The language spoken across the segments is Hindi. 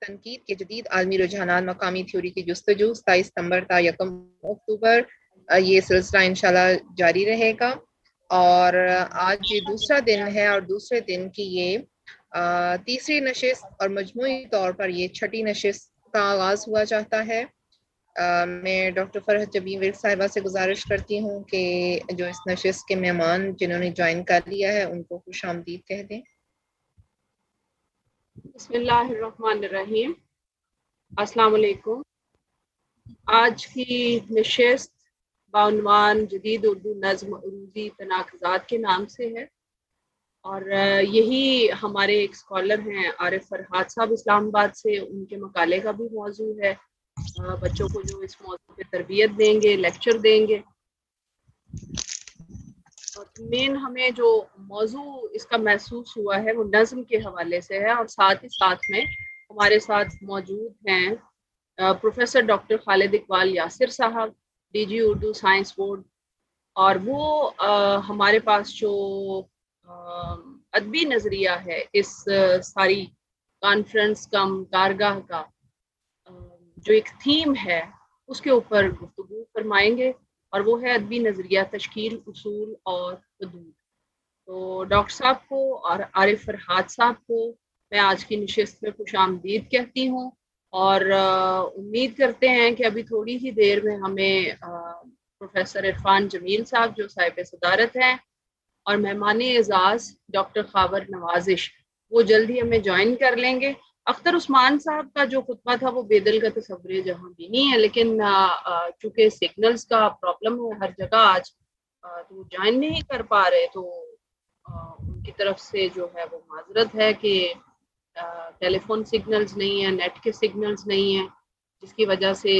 तनकीद के जदीद आलमी रुझानात मकामी थ्योरी की जुस्तजू 27 सितंबर ता 1 अक्टूबर ये सिलसिला इंशाल्लाह जारी रहेगा। और आज ये दूसरा दिन है और दूसरे दिन की ये तीसरी नशिस्त और मजमूई तौर पर ये छठी नशिस्त का आगाज़ हुआ चाहता है। मैं डॉक्टर फरहत जबीन विर्क साहिबा से गुजारिश करती हूँ कि जो इस नशिस्त के मेहमान जिन्होंने ज्वाइन कर लिया है उनको खुश आमदीद कह दें। बिस्मिल्लाहिर्रहमानिर्रहीम। अस्सलाम वालेकुम। आज की नशिस्त बाउनवान जदीद उर्दू नज़्म उरूज़ी तनाक़ुज़ात के नाम से है और यही हमारे एक स्कॉलर हैं आरिफ फरहाद साहब इस्लामाबाद से, उनके मकाले का भी मौजू है। बच्चों को जो इस मौजू पे तरबियत देंगे, लेक्चर देंगे। और मेन हमें जो मौजू इसका महसूस हुआ है वो नज़्म के हवाले से है और साथ ही साथ में हमारे साथ मौजूद हैं प्रोफेसर डॉक्टर खालिद इकबाल यासिर साहब, डीजी उर्दू साइंस बोर्ड। और वो हमारे पास जो अदबी नज़रिया है इस सारी कॉन्फ्रेंस कम कारगाह का जो एक थीम है उसके ऊपर गुफ्तगू फरमाएंगे और वो है अदबी नज़रिया, तश्कील, उसूल और हदूद। तो डॉक्टर साहब को और आरिफ फरहाद साहब को मैं आज की नशिस्त में खुश आमदीद कहती हूँ और उम्मीद करते हैं कि अभी थोड़ी ही देर में हमें प्रोफेसर इरफान जमील साहब जो साहिब सदारत हैं और मेहमान एजाज़ डॉक्टर खावर नवाजिश वो जल्दी हमें ज्वाइन कर लेंगे। अख्तर उस्मान साहब का जो खुतबा था वो बेदल का तस्वुर जहाँ भी नहीं है, लेकिन चूँकि सिग्नल्स का प्रॉब्लम है हर जगह आज, तो वो ज्वाइन नहीं कर पा रहे। तो उनकी तरफ से जो है वो माजरत है कि टेलीफोन सिग्नल्स नहीं है, नेट के सिग्नल्स नहीं है, जिसकी वजह से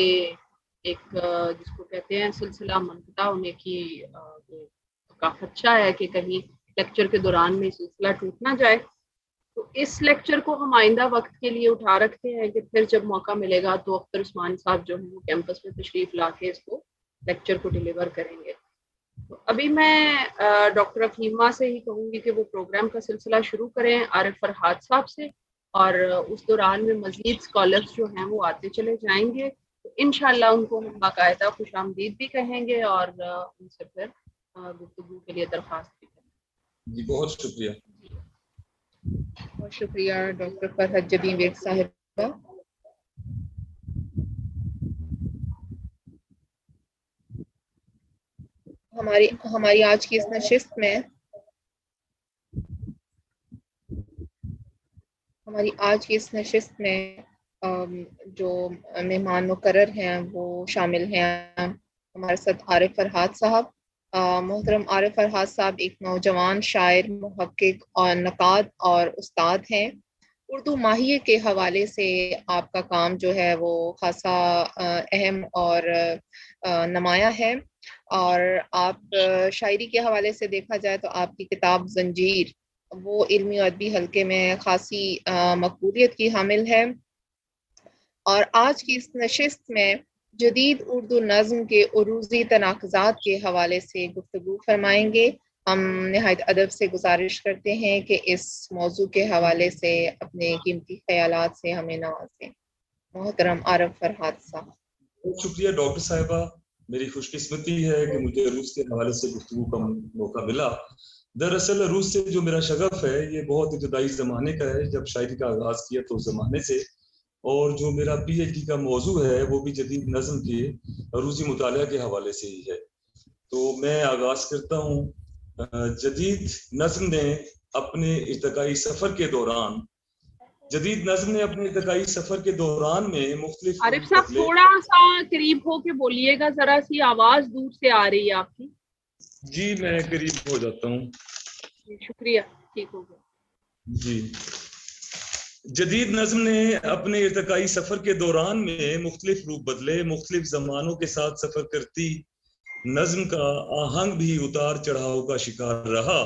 एक जिसको कहते हैं सिलसिला मुनक़ता होने की का खदशा है कि कहीं लेक्चर के दौरान में सिलसिला टूट ना जाए। तो इस लेक्चर को हम आइंदा वक्त के लिए उठा रखते हैं कि फिर जब मौका मिलेगा तो अख्तर उस्मान साहब जो है वो कैंपस में तशरीफ ला के इसको लेक्चर को डिलीवर करेंगे। तो अभी मैं डॉक्टर अफीमा से ही कहूँगी कि वो प्रोग्राम का सिलसिला शुरू करें आरिफ फरहाद साहब से, और उस दौरान में मज़ीद स्कॉलर्स जो हैं वो आते चले जाएंगे। तो इंशाल्लाह उनको हम बाकायदा खुश आमदीद भी कहेंगे और उनसे फिर गुफ्तगू के लिए दरख्वास्त भी करेंगे। जी बहुत शुक्रिया। बहुत शुक्रिया डॉक्टर फरहत जबीन विर्क साहिबा। हमारी आज की इस नशिस्त में जो मेहमान मुकर्रर हैं वो शामिल हैं हमारे साथ आरिफ फरहाद साहब। मोहतरम आरिफ फरहाद साहब एक नौजवान शायर, मुहक्किक और नक़ाद और उस्ताद हैं। उर्दू माहिए के हवाले से आपका काम जो है वो खासा अहम और नुमाया है। और आप शायरी के हवाले से देखा जाए तो आपकी किताब जंजीर वो इल्मी और अदबी हल्के में खासी मकबूलियत की हामिल है। और आज की इस नशिस्त में जदीद उर्दू नज़्म के उरूज़ी तनाक़ुज़ात के हवाले से गुफ्तगू फरमाएंगे। हम निहायत अदब से गुजारिश करते हैं कि इस मौजू के हवाले से अपने कीमती ख्यालात से हमें नवाजें। मोहतरम आरिफ फरहाद साहब। बहुत शुक्रिया डॉक्टर साहिबा, मेरी खुशकिस्मती है कि मुझे रूस के हवाले से गुफ्तगू का मौका मिला। दरअसल रूस से जो मेरा शगफ है ये बहुत इब्तदाई ज़माने का है, जब शायरी का आगाज़ किया तो उस ज़माने से। और जो मेरा पीएचडी का मौजू है वो भी जदीद नज़्म के रूसी मुतालिया के हवाले से ही है। तो मैं आगाज़ करता हूँ। जदीद नज़्म ने अपने इर्तिकाई सफ़र के दौरान में मुख्तलिफ आरिफ साहब थोड़ा सा करीब हो के बोलिएगा, जरा सी आवाज दूर से आ रही है आपकी। जी मैं करीब हो जाता हूँ। शुक्रिया, ठीक हो गया जी। जदीद नज़्म ने अपने इर्तिकाई सफ़र के दौरान में मुख्तलिफ रूप बदले, मुख्तलिफ ज़मानों के साथ सफ़र करती नज़्म का आहंग भी उतार चढ़ाव का शिकार रहा।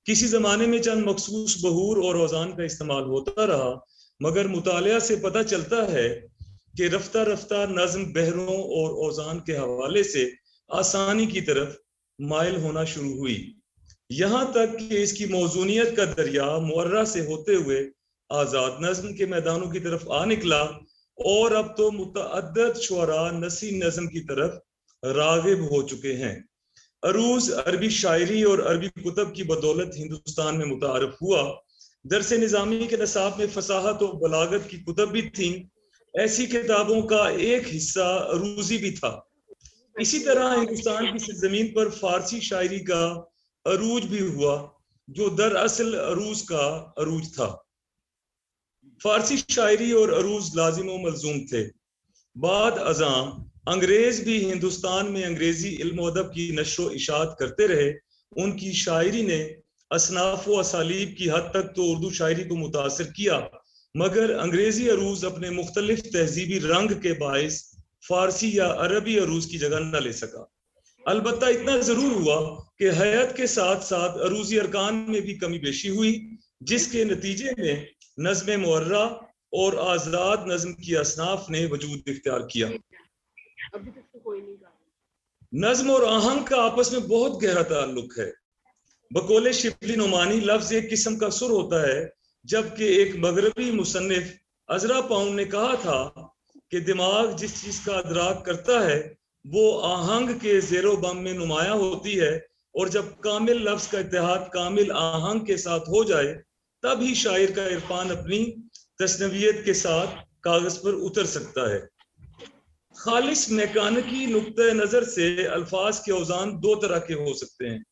किसी ज़माने में चंद मखसूस बहूर और औज़ान का इस्तेमाल होता रहा, मगर मुतालिया से पता चलता है कि रफ्ता रफ्ता नज़्म बहरों और औज़ान के हवाले से आसानी की तरफ माइल होना शुरू हुई, यहाँ तक कि इसकी मौजूनियत का दरिया मुअर्रा से होते हुए आजाद नज्म के मैदानों की तरफ आ निकला और अब तो मुतअद्दिद शुअरा नसी नज्म की तरफ रागिब हो चुके हैं। अरूज अरबी शायरी और अरबी कुतब की बदौलत हिंदुस्तान में मुतारफ हुआ। दरस निज़ामी के नसाब में फसाहत और बलागत की कुतब भी थीं। ऐसी किताबों का एक हिस्सा अरूजी भी था। इसी तरह हिंदुस्तान की सरजमीन पर फारसी शायरी का अरूज भी हुआ, जो दरअसल अरूज का अरूज था। फारसी शायरी और अरूज लाजिम व मलजूम थे। बाद अज़ां अंग्रेज भी हिंदुस्तान में अंग्रेजी इल्म व अदब की नशो इशात करते रहे। उनकी शायरी ने असनाफ व असालीब की हद तक तो उर्दू शायरी को मुतासर किया, मगर अंग्रेजी अरूज अपने मुख्तलिफ तहजीबी रंग के बाइस फारसी या अरबी अरूज की जगह न ले सका। अलबत्ता इतना जरूर हुआ कि हयात के साथ साथ अरूजी अरकान में भी कमी बेशी हुई, जिसके नतीजे में नज़्म मुअर्रा और आजाद नज़्म की असनाफ ने वजूद इख्तियार किया। नज़्म और आहंग का आपस में बहुत गहरा ताल्लुक है। बकौले शिबली नुमानी लफ्ज एक किस्म का सुर होता है, जबकि एक मगरबी मुसन्निफ अजरा पाउंड ने कहा था कि दिमाग जिस चीज का अदराक करता है वो आहंग के ज़ेरो बम में नुमाया होती है, और जब कामिल लफ्ज का इत्तेहाद कामिल आहंग के साथ हो जाए तब ही शायर का इरफान अपनी तस्नवियत के साथ कागज पर उतर सकता है। खालिस मैकानिकी नुक्ते नजर से अल्फाज के औजान दो तरह के हो सकते हैं,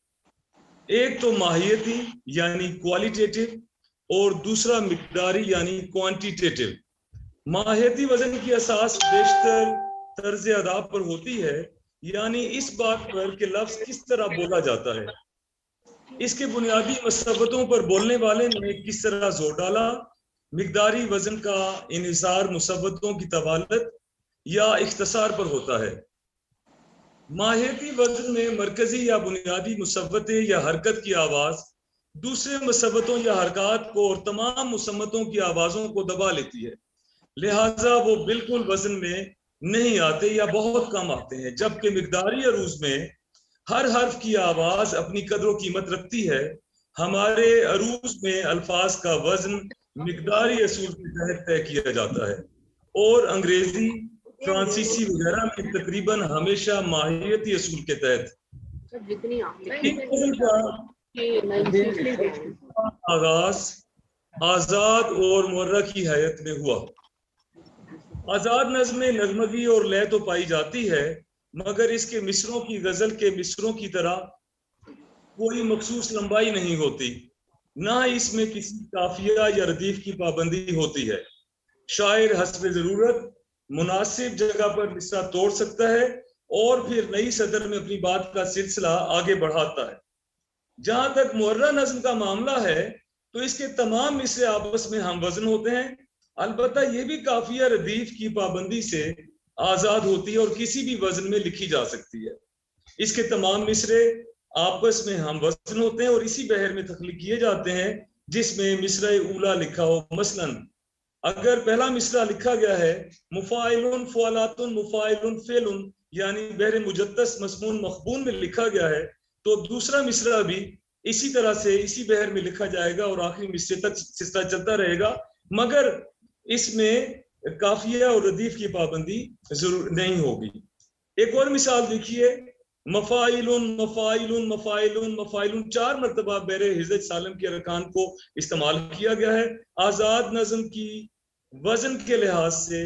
एक तो माहियती यानी क्वालिटेटिव और दूसरा मिकदारी यानी क्वांटिटेटिव। माहियती वजन की असास बेशतर तर्ज अदा पर होती है, यानी इस बात पर कि लफ्ज किस तरह बोला जाता है, इसके बुनियादी मसब्बतों पर बोलने वाले ने किस तरह जोर डाला। मिकदारी वजन का इन्हिसार मुसब्बतों की तवालत या इख्तिसार पर होता है। माहियती वजन में मरकजी या बुनियादी मुसब्बतें या हरकत की आवाज दूसरे मुसब्बतों या हरकत को और तमाम मुसम्मतों की आवाजों को दबा लेती है, लिहाजा वो बिल्कुल वजन में नहीं आते या बहुत कम आते हैं। जबकि मिकदारी अरूज में हर हर्फ की आवाज अपनी कदर व कीमत रखती है। हमारे अरूज में अल्फाज का वजन मिकदारी असूल के तहत तय किया जाता है, और अंग्रेजी फ्रांसीसी वगैरह में तकरीबन हमेशा माहियती असूल के तहत। आगाज आजाद और मुअर्रा की हैयत में हुआ। आजाद नज़्म में नगमगी और लय तो पाई जाती है, मगर इसके मिसरों की गजल के मिसरों की तरह कोई मखसूस लंबाई नहीं होती, ना इसमें किसी काफिया या रदीफ की पाबंदी होती है। शायर हस्ब जरूरत मुनासिब जगह पर मिसरा तोड़ सकता है और फिर नई सदर में अपनी बात का सिलसिला आगे बढ़ाता है। जहां तक मुअर्रा नज़्म का मामला है तो इसके तमाम मिसरे आपस में हम वजन होते हैं। अलबत्ता ये भी काफिया रदीफ की पाबंदी से आजाद होती है और किसी भी वजन में लिखी जा सकती है। इसके तमाम मिसरे आपस में हम वजन होते हैं और इसी बहर में तख्लीक किए जाते हैं जिसमें मिसरा उला लिखा हो। मसलन अगर पहला मिसरा लिखा गया है मुफाइलुन फ़ुअलातुन मुफाइलुन फ़ेलुन यानी बहर मुजद्दस मस्मून मखबून में लिखा गया है, तो दूसरा मिसरा भी इसी तरह से इसी बहर में लिखा जाएगा और आखिरी मिसरे तक सिलसिला चलता रहेगा, मगर इसमें काफिया और रदीफ की पाबंदी जरूर नहीं होगी। एक और मिसाल देखिए, मफाइलुन मफाइलुन मफाइलुन मफाइलुन 4 मरतबा बहरे हिजत सालम के अरकान को इस्तेमाल किया गया है। आजाद नज़्म की वजन के लिहाज से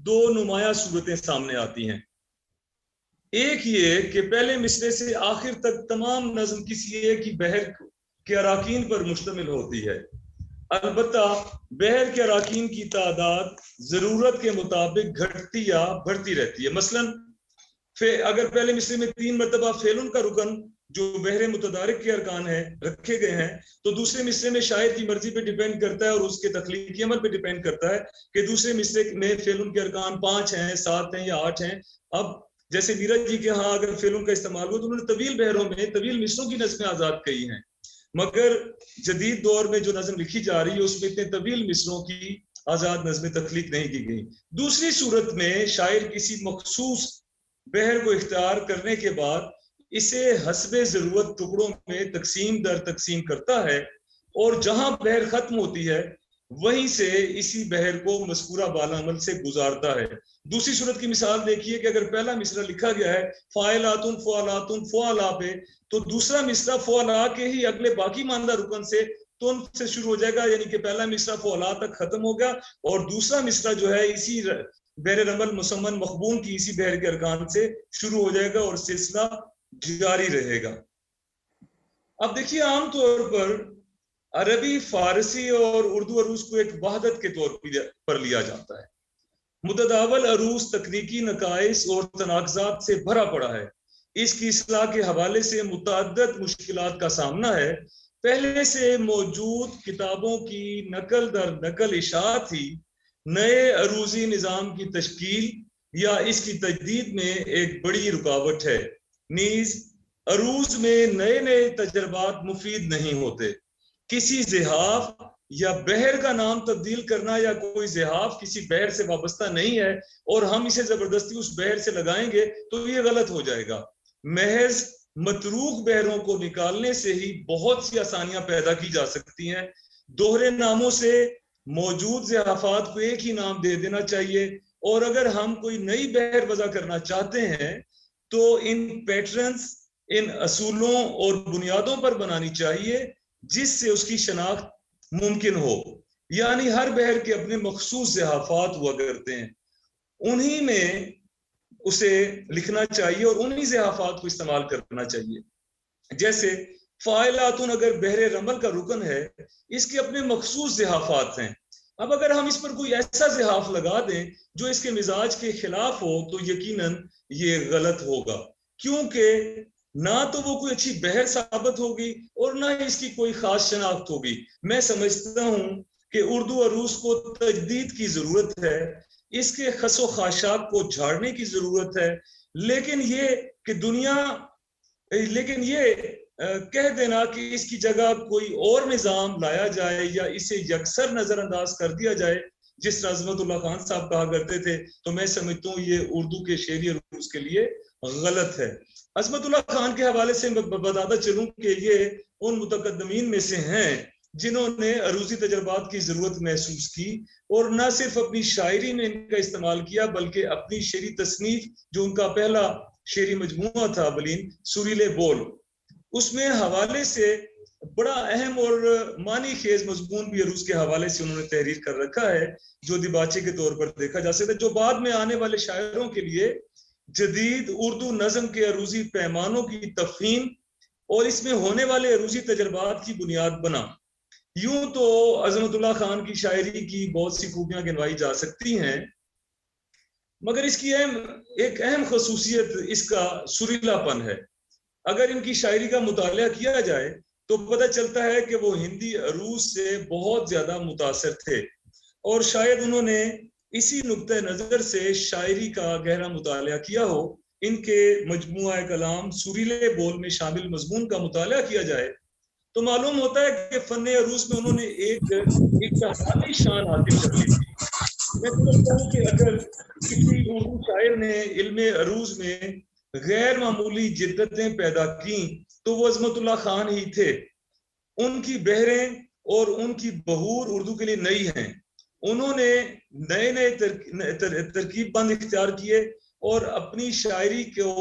दो नुमाया सूरतें सामने आती हैं। एक ये कि पहले मिसरे से आखिर तक तमाम नज़्म किसी एक ही बहर के अराकीन पर मुश्तमिल होती है। अलबत्ता बहर के अराकीन की तादाद जरूरत के मुताबिक घटती या बढ़ती रहती है। मसलन अगर पहले मिसरे में 3 मरतबा फेलुन का रुकन जो बहरे मुतदारिक के अरकान है रखे गए हैं, तो दूसरे मिसरे में शायर की मर्जी पे डिपेंड करता है और उसके तख्लीकी अमल पे डिपेंड करता है कि दूसरे मिसरे में फेलुन के अरकान 5 हैं, 7 हैं या 8 हैं। अब जैसे नीरज जी के यहाँ अगर फेलुन का इस्तेमाल हो तो उन्होंने तवील बहरों में तवील मिसरों की नज़्में आजाद कही हैं, मगर जदीद दौर में जो नज़्म लिखी जा रही है उसमें इतने तवील मिसरों की आजाद नज़्में तख्लीक नहीं की गई। दूसरी सूरत में शायर किसी मखसूस बहर को इख्तियार करने के बाद इसे हस्बे जरूरत टुकड़ों में तकसीम दर तकसीम करता है और जहां बहर खत्म होती है वहीं से इसी बहर को मस्कूरा बालामल से गुजारता है। दूसरी सूरत की मिसाल देखिए कि अगर पहला मिसरा लिखा गया है फाइलातुन फ़ुआला पे, तो दूसरा मिसरा फ़ुआला के ही अगले बाकी मानदा रुकन से तुन से शुरू हो जाएगा, यानी कि पहला मिसरा फ़ुआला तक खत्म हो गया और दूसरा मिसरा जो है इसी बहर रमल मुसम्मन मखबून की इसी बहर के अरकान से शुरू हो जाएगा और सिलसिला जारी रहेगा। अब देखिए, आमतौर पर अरबी, फारसी और उर्दू अरूज को एक वहदत के तौर पर लिया जाता है। मुतदावल अरूज तकनीकी नकाइस और तनाज़ात से भरा पड़ा है। इसकी इस्लाह के हवाले से मुतअद्दिद मुश्किलात का सामना है। पहले से मौजूद किताबों की नकल दर नकल इशाअत ही नए अरूजी निज़ाम की तश्कील या इसकी तजदीद में एक बड़ी रुकावट है। नीज अरूज में नए नए तजर्बात मुफीद नहीं होते। किसी ज़िहाफ या बहर का नाम तब्दील करना या कोई ज़िहाफ किसी बहर से वाबस्ता नहीं है और हम इसे जबरदस्ती उस बहर से लगाएंगे तो ये गलत हो जाएगा। महज मतरूक बहरों को निकालने से ही बहुत सी आसानियां पैदा की जा सकती हैं। दोहरे नामों से मौजूद ज़िहाफात को एक ही नाम दे देना चाहिए और अगर हम कोई नई बहर वज़ा करना चाहते हैं तो इन पैटर्न्स, इन असूलों और बुनियादों पर बनानी चाहिए जिससे उसकी शनाख्त मुमकिन हो। यानी हर बहर के अपने मखसूस ज़िहाफात हुआ करते हैं, उन्हीं में उसे लिखना चाहिए और उन्हीं ज़िहाफात को इस्तेमाल करना चाहिए। जैसे फ़ाइलातुन अगर बहर रमल का रुकन है, इसके अपने मखसूस ज़िहाफात हैं। अब अगर हम इस पर कोई ऐसा ज़िहाफ लगा दें जो इसके मिजाज के खिलाफ हो तो यकीनन ये गलत होगा, क्योंकि ना तो वो कोई अच्छी बहर साबित होगी और ना ही इसकी कोई खास शनाख्त होगी। मैं समझता हूं कि उर्दू अरूज को तजदीद की जरूरत है, इसके खसो खाशाक को झाड़ने की जरूरत है, लेकिन ये कह देना कि इसकी जगह कोई और निज़ाम लाया जाए या इसे यकसर नजरअंदाज कर दिया जाए जिस तरह अज़मतुल्लाह खान साहब कहा करते थे, तो मैं समझता हूँ ये उर्दू के शेरी अरूज के लिए गलत है। अज़मतुल्लाह खान के हवाले से बताता चलूं कि ये उन मुतकद्दमीन में से हैं जिन्होंने अरूजी तजर्बात की जरूरत महसूस की और न सिर्फ अपनी शायरी में इनका इस्तेमाल किया बल्कि अपनी शेरी तसनीफ, जो उनका पहला शेरी मजमूआ था बलीन सुरीले बोल, उसमें हवाले से बड़ा अहम और मानी खेज मजमून भी अरूज के हवाले से उन्होंने तहरीर कर रखा है, जो दिबाचे के तौर पर देखा जा सकता है, जो बाद में आने वाले शायरों के लिए जदीद उर्दू नज़म के अरूजी पैमानों की तफहीम और इसमें होने वाले अरूजी तजर्बात की बुनियाद बना। यूं तो अज़मतुल्लाह खान की शायरी की बहुत सी खूबियां गिनवाई जा सकती हैं, मगर इसकी एक अहम खसूसियत इसका सुरीलापन है। अगर इनकी शायरी का मुताला किया जाए तो पता चलता है कि वो हिंदी अरूज से बहुत ज्यादा मुतासर थे और शायद उन्होंने इसी नुक्ते नजर से शायरी का गहरा मुताला किया हो। इनके मजमुआ कलाम सुरीले बोल में शामिल मजमून का मुताला किया जाए तो मालूम होता है कि फन अरूज में उन्होंने एक शान हासिल कर ली थी। मैं समझता हूँ कि अगर किसी उर्दू शायर ने इल्मे अरूज में गैर मामूली जिद्दतें पैदा की तो वो अज़मतुल्लाह खान ही थे। उनकी बहरें और उनकी बहूर उर्दू के लिए नई हैं। उन्होंने नए नए तरकीब बंद इख्तियार किए और अपनी शायरी को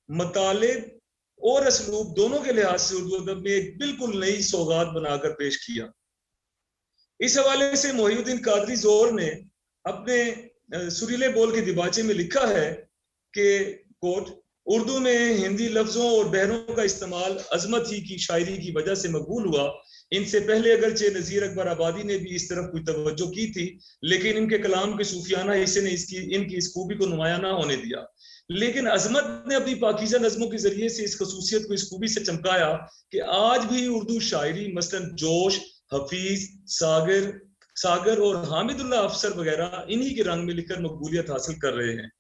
मतालिब और असलूब दोनों के लिहाज से उर्दू अदब में एक बिल्कुल नई सौगात बनाकर पेश किया। इस हवाले से मोहिउद्दीन कादरी ज़ोहर ने अपने सुरीले बोल के दिबाचे में लिखा है कि कोट, उर्दू में हिंदी लफ्जों और बहरों का इस्तेमाल अजमत ही की शायरी की वजह से मकबूल हुआ। इनसे पहले अगरचे नज़ीर अकबर आबादी ने भी इस तरफ कोई तवज्जो की थी, लेकिन इनके कलाम के सूफियाना हिस्से ने इनकी इस खूबी को नुमाया ना होने दिया। लेकिन अजमत ने अपनी पाकीज़ा नज़मों के जरिए से इस खसूसियत को इस खूबी से चमकाया कि आज भी उर्दू शायरी मसलन जोश, हफीज, सागर और हामिदुल्लाह अफसर वगैरह इन्हीं के रंग में लिखकर मकबूलियत हासिल कर रहे हैं।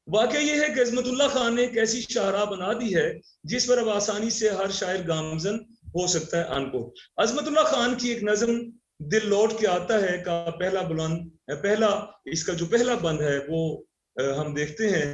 वाकई यह है कि अज़मतुल्लाह खान ने एक ऐसी शाहरा बना दी है जिस पर अब आसानी से हर शायर गामजन हो सकता है। अनकोट अज़मतुल्लाह खान की एक नज़म दिल लौट के आता है का इसका जो पहला बंद है वो हम देखते हैं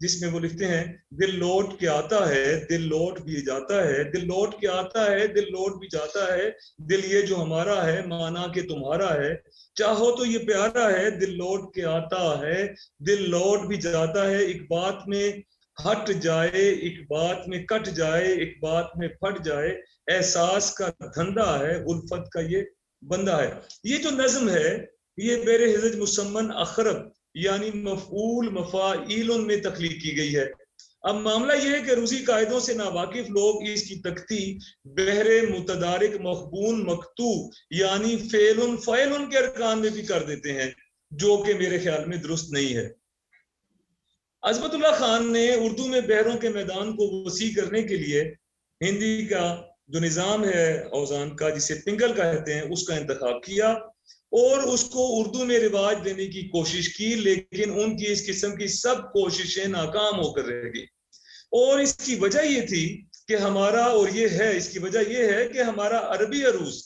जिसमें वो लिखते हैं, दिल लौट के आता है, दिल लौट भी जाता है, दिल लौट के आता है, दिल लौट भी जाता है, दिल ये जो हमारा है माना के तुम्हारा है, चाहो तो ये प्यारा है, दिल लौट के आता है, दिल लौट भी जाता है, एक बात में हट जाए, एक बात में कट जाए, एक बात में फट जाए, एहसास का धंधा है, उल्फत का ये बंदा है। ये जो नज्म है ये बेरे हिजज मुसम्मन अखरब यानी मफऊल मफाइल में तख्लीक की गई है। अब मामला यह है कि रूसी कायदों से नावाकिफ लोग इसकी तख्ती बहरे मुतदारिक मखबून मकतू यानी फेलुन फ़ैलुन के अरकान में भी कर देते हैं, जो कि मेरे ख्याल में दुरुस्त नहीं है। अज़मतुल्लाह खान ने उर्दू में बहरों के मैदान को वसी करने के लिए हिंदी का जो निज़ाम है औज़ान का, जिसे पिंगल कहते हैं, उसका इंतखाब किया और उसको उर्दू में रिवाज देने की कोशिश की, लेकिन उनकी इस किस्म की सब कोशिशें नाकाम होकर रह गई। और इसकी वजह ये थी कि हमारा, और ये है इसकी वजह ये है कि हमारा अरबी अरूज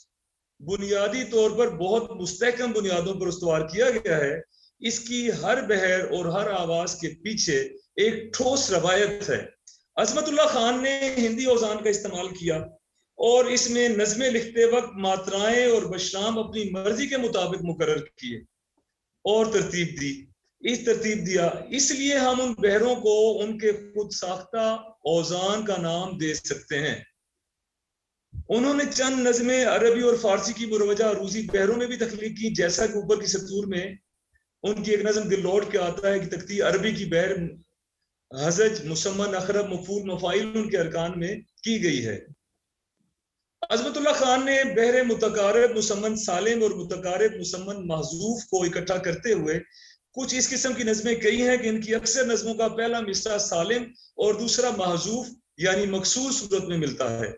बुनियादी तौर पर बहुत मुस्तहकम बुनियादों पर उस्तवार किया गया है। इसकी हर बहर और हर आवाज के पीछे एक ठोस रवायत है। अज़मतुल्लाह खान ने हिंदी औज़ान का इस्तेमाल किया और इसमें नज़में लिखते वक्त मात्राएं और बशराम अपनी मर्जी के मुताबिक मुकर्रर किए और तरतीब दी। इस तरतीब दिया, इसलिए हम उन बहरों को उनके खुद साख्ता औज़ान का नाम दे सकते हैं। उन्होंने चंद नज़में अरबी और फारसी की मुरवजा रूसी बहरों में भी तख्लीक की, जैसा कि ऊपर की सतूर में उनकी एक नज़म दिल लौट के आता है कि तख्ती अरबी की बहर हजज मुसम्मन अखरब मफूल मफाइल उनके अरकान में की गई है। अज़मतुल्लाह खान ने बहरे मुतकारिब मुसम्मन सालिम और मुतकारिब मुसम्मन महजूफ को इकट्ठा करते हुए कुछ इस किस्म की नज़में कही हैं कि इनकी अक्सर नज़मों का पहला मिसरा सालिम और दूसरा महजूफ यानी मकसूर सूरत में मिलता है।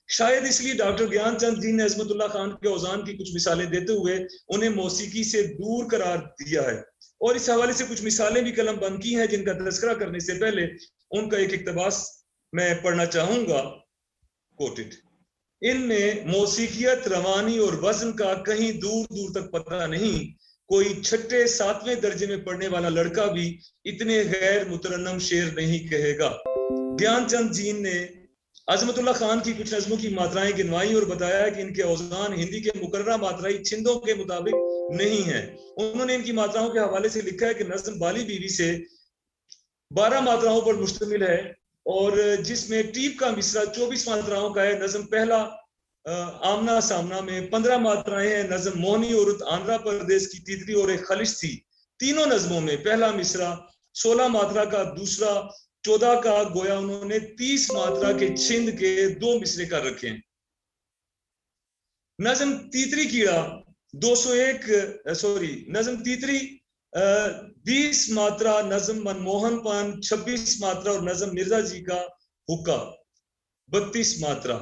शायद इसलिए डॉक्टर ज्ञानचंद जी ने अज़मतुल्लाह खान के औज़ान की कुछ मिसालें देते हुए उन्हें मौसीकी से दूर करार दिया है और इस हवाले से कुछ मिसालें भी कलम बंद की हैं, जिनका तज़किरा करने से पहले उनका एक इक़्तिबास मैं पढ़ना चाहूंगा, कोटेड। इनमें मौसीकियत, रवानी और वज़न का कहीं दूर दूर तक पता नहीं। कोई छठे सातवें दर्जे में पढ़ने वाला लड़का भी इतने गैर मुतरन्नम शेर नहीं कहेगा। ज्ञानचंद जी ने अज़मतुल्लाह खान की कुछ नज़मों की मात्राएं गिनवाई और बताया कि इनके औज़ान हिंदी के मुकर्ररा मात्राई छिंदों के मुताबिक नहीं है। उन्होंने इनकी मात्राओं के हवाले से लिखा है कि नज़म बाली बीवी से 12 मात्राओं पर मुश्तमिल है और जिसमें टीप का मिसरा 24 मात्राओं का है। नज़म पहला आमना सामना में 15 मात्राएं हैं। नज़म मोहनी औरत आंध्रा प्रदेश की तितली और एक खलिश थी। तीनों नज़मों में पहला मिसरा 16 मात्रा का, दूसरा 14 का, गोया उन्होंने 30 मात्रा के छिंद के 2 मिसरे कर रखे हैं। नज़म तीतरी कीड़ा 201 नज़म तीतरी 20 मात्रा, नज़म मनमोहनपन 26 मात्रा और नज़म मिर्जा जी का हुक्का 32 मात्रा।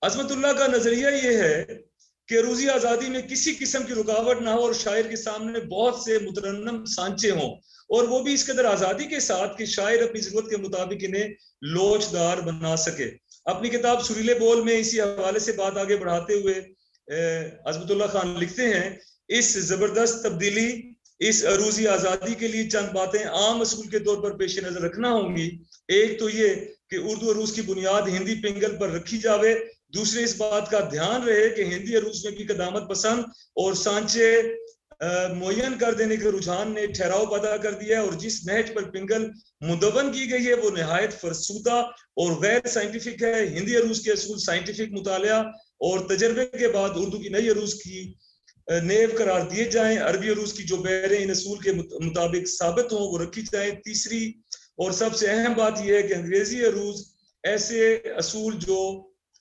अज़मतुल्लाह का नजरिया यह है कि रूसी आज़ादी में किसी किस्म की रुकावट ना हो और शायर के सामने बहुत से मुतरन्नम सांचे हों, और वो भी इस कदर आज़ादी के साथ कि शायर अपनी ज़रूरत के मुताबिक इन्हें लोचदार बना सके। अपनी किताब सुरीले बोल में इसी हवाले से बात आगे बढ़ाते हुए अज़मतुल्लाह खान लिखते हैं, इस ज़बरदस्त तब्दीली, इस अरूजी आज़ादी के लिए चंद बातें आम असूल के तौर पर पेश नज़र रखना होंगी। एक तो ये कि उर्दू अरूज की बुनियाद हिंदी पिंगल पर रखी जावे। दूसरे, इस बात का ध्यान रहे कि हिंदी अरूज में भी कदामत पसंद और सांचे मुयन कर देने के रुझान ने ठहराव पैदा कर दिया है और जिस नहज पर पिंगल मुदवन की गई है वो नहायत फरसूदा और गैर साइंटिफिक है। हिंदी अरूज के असूल साइंटिफिक मुतालिया और तजर्बे के बाद उर्दू की नई अरूज की नेव करार दिए जाएं। अरबी अरूज की जो बहरें इन असूल के मुताबिक साबित हों वो रखी जाएं। तीसरी और सबसे अहम बात यह है कि अंग्रेजी अरूज ऐसे असूल जो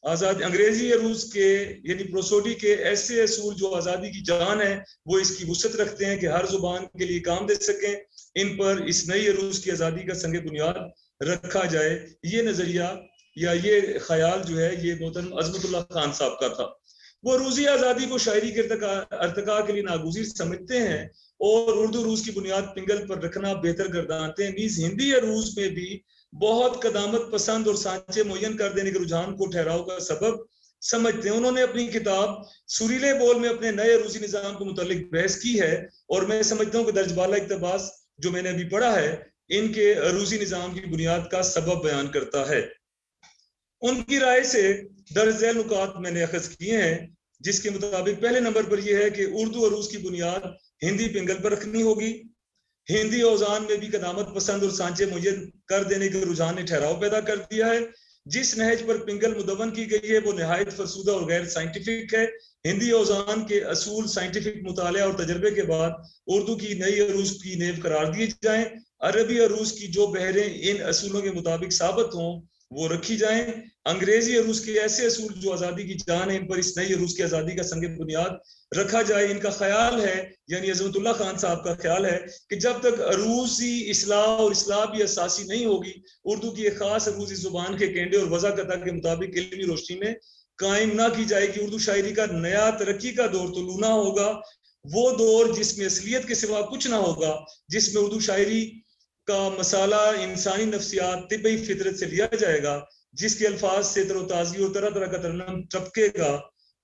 आज़ादी, अंग्रेजी अरूज के यानी प्रोसोडी के ऐसे असूल जो आज़ादी की जान है, वो इसकी वुसअत रखते हैं कि हर जुबान के लिए काम दे सकें। इन पर इस नई अरूज की आज़ादी का संग बुनियाद रखा जाए। ये नज़रिया या ये ख्याल जो है ये मोहतरम अज़मतुल्लाह खान साहब का था। वो रूसी आज़ादी को शायरी के अर्तका के लिए नागुज़ीर समझते हैं और उर्दू रूस की बुनियाद पिंगल पर रखना बेहतर गर्दानते हैं। नीज़ हिंदी अरूज में भी बहुत कदामत पसंद और सांचे मुयन कर देने के रुझान को ठहराव का सबब समझते हैं। उन्होंने अपनी किताब सुरीले बोल में अपने नए रूसी निज़ाम को मुतालिक बहस की है और मैं समझता हूँ कि दर्ज बाला इक़्तिबास जो मैंने अभी पढ़ा है इनके अरूजी निज़ाम की बुनियाद का सबब बयान करता है। उनकी राय से दर्ज झैल नुकात मैंने अखज़ किए हैं, जिसके मुताबिक पहले नंबर पर यह है कि उर्दू अरूज की बुनियाद हिंदी पिंगल पर रखनी होगी। हिंदी औजान में भी कदामत पसंद और सांचे मुय्यन कर देने के रुझान ने ठहराव पैदा कर दिया है। जिस नहज पर पिंगल मुदवन की गई है वो नहायत फरसूदा और गैर साइंटिफिक है। हिंदी औजान के असूल साइंटिफिक मुताले और तजर्बे के बाद उर्दू की नई अरूज की नींव करार दिए जाएं। अरबी अरूज की जो बहरें इन असूलों के मुताबिक साबित हों वो रखी जाएं। अंग्रेजी अरूज के ऐसे असूल जो आज़ादी की जान है, इन पर इस नई अरूज की आज़ादी का संग बुनियाद रखा जाए। इनका ख्याल है, यानी अज़मतुल्लाह खान साहब का ख्याल है कि जब तक अरूजी इस्लाह और इस्लाह भी असासी नहीं होगी, उर्दू की एक खास अरूजी जुबान के केंडे और वज़ाकता के मुताबिक इल्मी रोशनी में कायम ना की जाएगी। उर्दू शायरी का नया तरक्की का दौर तो लूना होगा, वो दौर जिसमें असलियत के सिवा कुछ ना होगा, जिसमें उर्दू शायरी का मसाला इंसानी नफ्सियात तिब्बी फितरत से लिया जाएगा, जिसके अल्फाज से तरोताज़गी और तरह तरह का तरन्नम टपकेगा,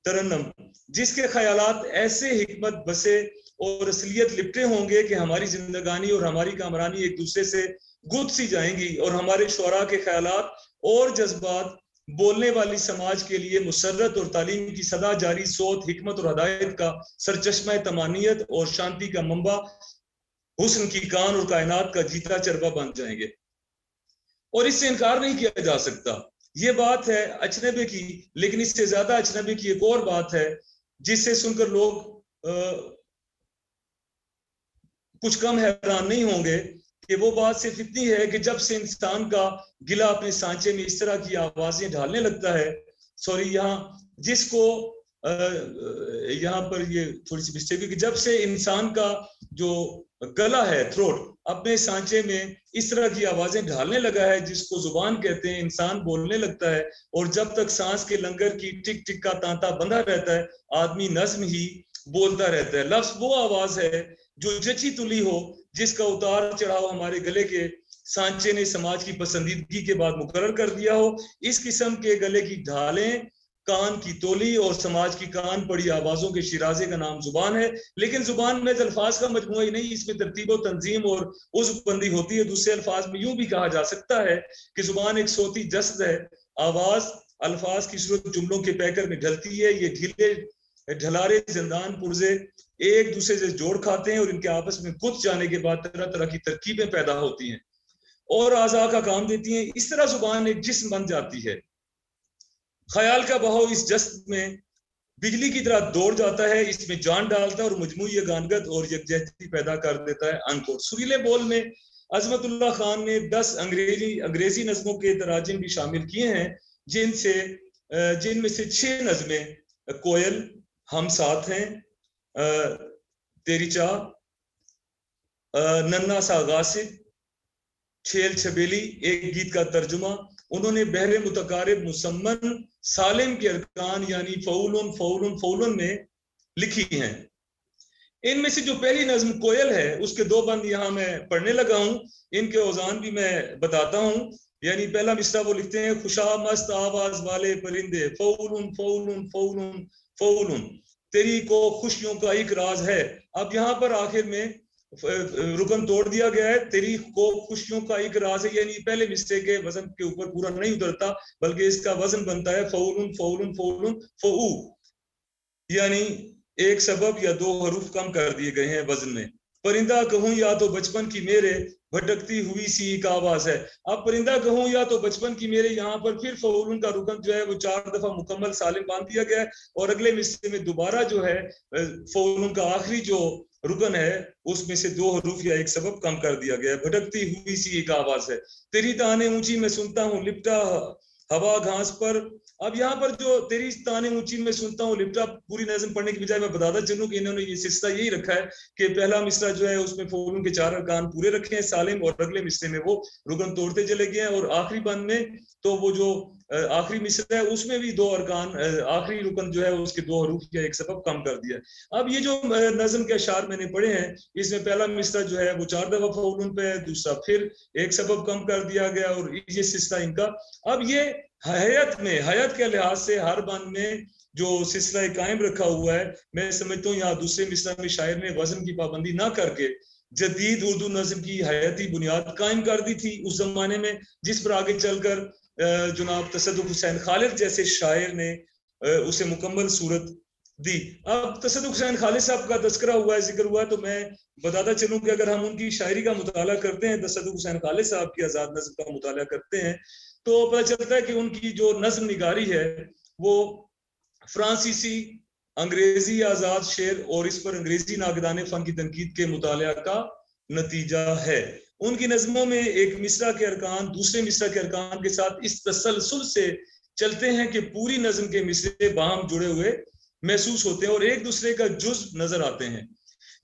तरन्नम जिसके ख्यालात ऐसे हिकमत बसे और असलियत लिपटे होंगे कि हमारी जिंदगानी और हमारी कामरानी एक दूसरे से गुद सी जाएंगी और हमारे शुरा के ख्यालात और जज्बात बोलने वाली समाज के लिए मुसर्रत और तालीम की सदा जारी सोत हिकमत और हदायत का सरचश्मा तमानियत और शांति का मंबा हुस्न की कान और कायनात का जीता चरबा बन जाएंगे। और इससे इनकार नहीं किया जा सकता। ये बात है अजनबी की, लेकिन इससे ज्यादा अजनबी की एक और बात है जिससे सुनकर लोग कुछ कम हैरान नहीं होंगे कि वो बात सिर्फ इतनी है कि जब से इंसान का गिला अपने सांचे में इस तरह की आवाजें ढालने लगता है, सॉरी यहाँ जिसको यहाँ पर ये थोड़ी सी मिस्टेक है कि जब से इंसान का जो गला है, थ्रोट, अपने सांचे में इस तरह की आवाजें ढालने लगा है जिसको जुबान कहते हैं, इंसान बोलने लगता है। और जब तक सांस के लंगर की टिक टिक का तांता बंधा रहता है, आदमी नज्म ही बोलता रहता है। लफ्ज वो आवाज है जो जची तुली हो, जिसका उतार चढ़ाव हमारे गले के सांचे ने समाज की पसंदीदगी के बाद मुकर्रर कर दिया हो। इस किस्म के गले की ढालें, कान की तोली और समाज की कान पड़ी आवाजों के शिराजे का नाम जुबान है। लेकिन जुबान में अल्फाज का मजमूआ ही नहीं, इसमें तरतीब और तंजीम और उज़्वबंदी होती है। दूसरे अल्फाज में यूं भी कहा जा सकता है कि जुबान एक सोती जस्द है। आवाज अल्फाज की सूरत जुमलों के पैकर में ढलती है। ये ढीले ढलारे जिंदान पुर्जे एक दूसरे से जोड़ खाते हैं और इनके आपस में गुथ जाने के बाद तरह तरह की तरकीबें पैदा होती हैं और आज़ा का काम देती हैं। इस तरह जुबान एक जिस्म बन जाती है। ख्याल का बहाव इस जस्म में बिजली की तरह दौड़ जाता है, इसमें जान डालता है और मजमूई गानगत और यकजहती पैदा कर देता है। अनकोट। सुरीले बोल में अज़मतुल्लाह खान ने 10 अंग्रेजी नज़मों के तराजिम भी शामिल किए हैं, जिनमें से 6 नज़में कोयल, हम साथ हैं, तेरी चाह, नन्ना सा गासिब, छेल छबेली, एक गीत का तर्जुमा। उन्होंने बहरे मुतकारिब मुसम्मन सालिम के अरकान यानी फौलुन फौलुन फौलुन में लिखी हैं। इनमें से जो पहली नज्म कोयल है उसके 2 बंद यहाँ मैं पढ़ने लगा हूँ। इनके औजान भी मैं बताता हूँ। यानी पहला मिसरा वो लिखते हैं, खुशा मस्त आवाज वाले परिंदे, फौलुन फौलुन फौलुन फौलुन, तेरी को खुशियों का एक राज है। अब यहाँ पर आखिर में रुकन तोड़ दिया गया है, तेरी को खुशियों का एक राज है, यानी पहले मिसरे के वजन के ऊपर पूरा नहीं उतरता बल्कि इसका वजन बनता है फौलुन फौलुन फौलुन फऊ, यानी एक सबब या 2 हरूफ कम कर दिए गए हैं वजन में। परिंदा कहूं या तो बचपन की मेरे, भटकती हुई सी एक आवाज है। अब परिंदा कहूं या तो बचपन की मेरे, यहाँ पर फिर फौलुन का रुकन जो है वो 4 दफा मुकम्मल सालिम बांध दिया गया है और अगले मिसरे में दोबारा जो है फौलुन का आखिरी जो रुकन है उसमें से 2 हरूफ या एक सबब कम कर दिया गया है। भटकती हुई सी एक आवाज है, तेरी ताने ऊंची मैं सुनता हूँ लिपटा हवा घास पर। अब यहाँ पर जो तेरी ताने ऊंची में सुनता हूँ लिपटा, पूरी नज़म पढ़ने की बजाय मैं बताता चलूं कि इन्होंने ये सिलसिला यही रखा है कि पहला मिसरा जो है उसमें फौलुन के 4 अरकान पूरे रखे हैं सालिम, और अगले मिसरे में वो रुकन तोड़ते चले गए हैं और आखिरी बंद में तो वो जो आखिरी मिसरा है उसमें भी 2 अरकान, आखिरी रुकन जो है उसके 2 हरूफ या एक सबब कम कर दिया। अब ये जो नज़म के अशार मैंने पढ़े हैं इसमें पहला मिसरा जो है वो 4 दफा फौलुन पे है, दूसरा फिर एक सबब कम कर दिया गया और ये सिलसिला इनका। अब ये हयात के लिहाज से हर बंद में जो सिलसिला कायम रखा हुआ है, मैं समझता हूँ यहाँ दूसरे मिसरा में शायर ने वजन की पाबंदी ना करके जदीद उर्दू नज़्म की हयाती बुनियाद कायम कर दी थी उस जमाने में, जिस पर आगे चलकर जनाब तसद्दुक़ हुसैन खालिद जैसे शायर ने उसे मुकम्मल सूरत दी। अब तसद्दुक़ हुसैन खालिद साहब का तस्करा हुआ है, जिक्र हुआ, तो मैं बताता चलूं कि अगर हम उनकी शायरी का मुताला करते हैं, तसद्दुक़ हुसैन खालिद साहब की आज़ाद नज़्म का मुताला करते हैं, तो पता चलता है कि उनकी जो नज़्म निगारी है वो फ्रांसीसी, अंग्रेजी आज़ाद शेर और इस पर अंग्रेजी नाकदाने फन की तनकीद के मुताला का नतीजा है। उनकी नज़मों में एक मिसरा के अरकान दूसरे मिसरा के अरकान के साथ इस तसलसल से चलते हैं कि पूरी नज़्म के मिसरे बाहम जुड़े हुए महसूस होते हैं और एक दूसरे का जुज नजर आते हैं।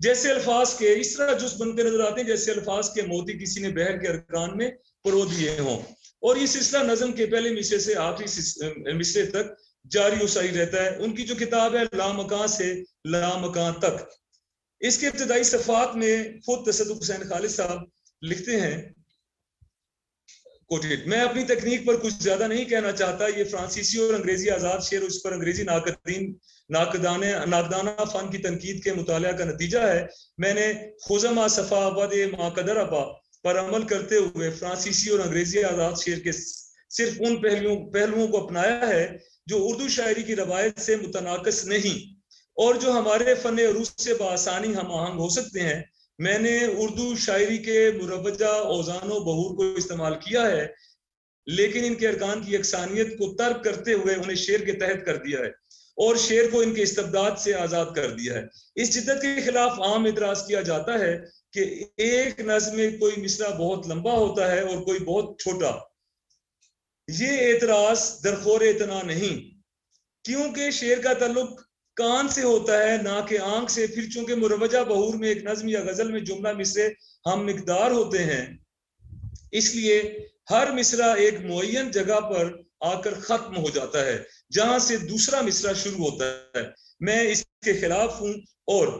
जैसे अल्फाज के इस तरह जुज बनते नजर आते हैं जैसे अल्फाज के मोती किसी ने बहर के अरकान में परो दिए हों, और ये सिलसिला नज़्म के पहले मिसरे से आखिरी मिसरे तक जारी उसारी रहता है। उनकी जो किताब है लामकां से लामकां तक, इसके इब्तदाई सफ़ात में खुद तसद्दुक़ हुसैन खालिद साहब लिखते हैं, कोटेड, मैं अपनी तकनीक पर कुछ ज्यादा नहीं कहना चाहता, ये फ्रांसीसी और अंग्रेजी आजाद शेर, उस पर अंग्रेजी नाकदाना फन की तनकीद के मुताला का नतीजा है। मैंने खुज़मा सफ़ा वद माकदर अपा पर अमल करते हुए फ्रांसीसी और अंग्रेजी आजाद शेर के सिर्फ उन पहलुओं को अपनाया है जो उर्दू शायरी की रवायत से मुतनाकस नहीं और जो हमारे फन अरूज से बआसानी हम आहंग हो सकते हैं। मैंने उर्दू शायरी के मुरवजा औज़ानो बहूर को इस्तेमाल किया है, लेकिन इनके अरकान की यकसानियत को तर्क करते हुए उन्हें शेर के तहत कर दिया है और शेर को इनके इस्तबदाद से आज़ाद कर दिया है। इस जिद्दत के खिलाफ आम इतराज़ किया जाता है कि एक नज़्म में कोई मिसरा बहुत लंबा होता है और कोई बहुत छोटा। ये एतराज़ दरखोर इतना नहीं, क्योंकि शेर का ताल्लुक कान से होता है ना कि आंख से। फिर चूंकि मुरवजा बहूर में एक नज़्म या गजल में जुमला मिसरे हम मिकदार होते हैं, इसलिए हर मिसरा एक मुअय्यन जगह पर आकर खत्म हो जाता है जहां से दूसरा मिसरा शुरू होता है। मैं इसके खिलाफ हूं और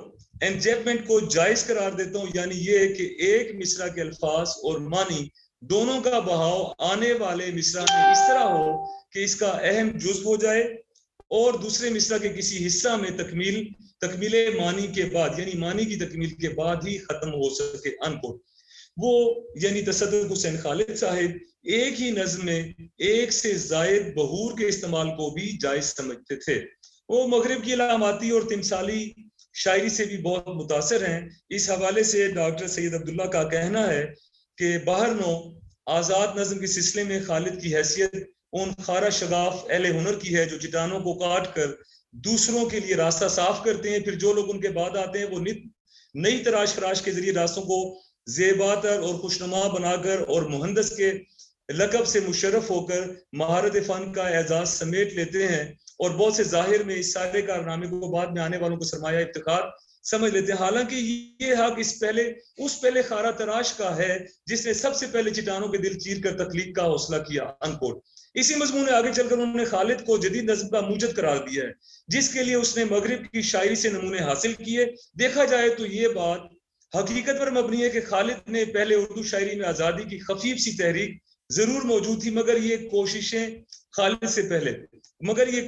एंजेपमेंट को जायज करार देता हूं, यानी ये कि एक मिसरा के अल्फाज और मानी दोनों का बहाव आने वाले मिसरा में इस तरह हो कि इसका अहम जुज़ हो जाए और दूसरे मिसरा के किसी हिस्सा में तकमीले मानी के बाद, यानी मानी की तकमील के बाद ही खत्म हो सके, अनकोट। वो यानी तसद्दुक़ हुसैन खालिद साहिब एक ही नज़्म में एक से जायद बहूर के इस्तेमाल को भी जायज समझते थे। वो मगरिब की इलामाती और तिमसाली शायरी से भी बहुत मुतासर हैं। इस हवाले से डॉक्टर सैयद अब्दुल्ला का कहना है कि बाहर नो आज़ाद नज़्म के सिलसिले में खालिद की हैसियत उन खारा शगाफ अहले हुनर की है जो चट्टानों को काट कर दूसरों के लिए रास्ता साफ करते हैं। फिर जो लोग उनके बाद आते हैं वो नई तराश खराश के जरिए रास्तों को ज़ेबातर और खुशनुमा बनाकर और मुहंदस के लक़ब से मुशर्रफ होकर महारत फ़न का एजाज समेट लेते हैं और बहुत से जाहिर में इस सारे कारनामे को बाद में आने वालों को सरमाया इफ्तिखार समझ लेते हैं। हालांकि ये हक उस पहले खारा तराश का है जिसने सबसे पहले चट्टानों के दिल चीर कर तख्लीक का हौसला किया, अनकोट। इसी मजमून में आगे चलकर उन्होंने खालिद को जदीद नज़्म का मूजद करार दिया है, जिसके लिए उसने मगरिब की शायरी से नमूने हासिल किए। देखा जाए तो ये बात हकीकत पर मबनी है कि खालिद ने पहले उर्दू शायरी में आज़ादी की खफीफ सी तहरीक जरूर मौजूद थी, मगर ये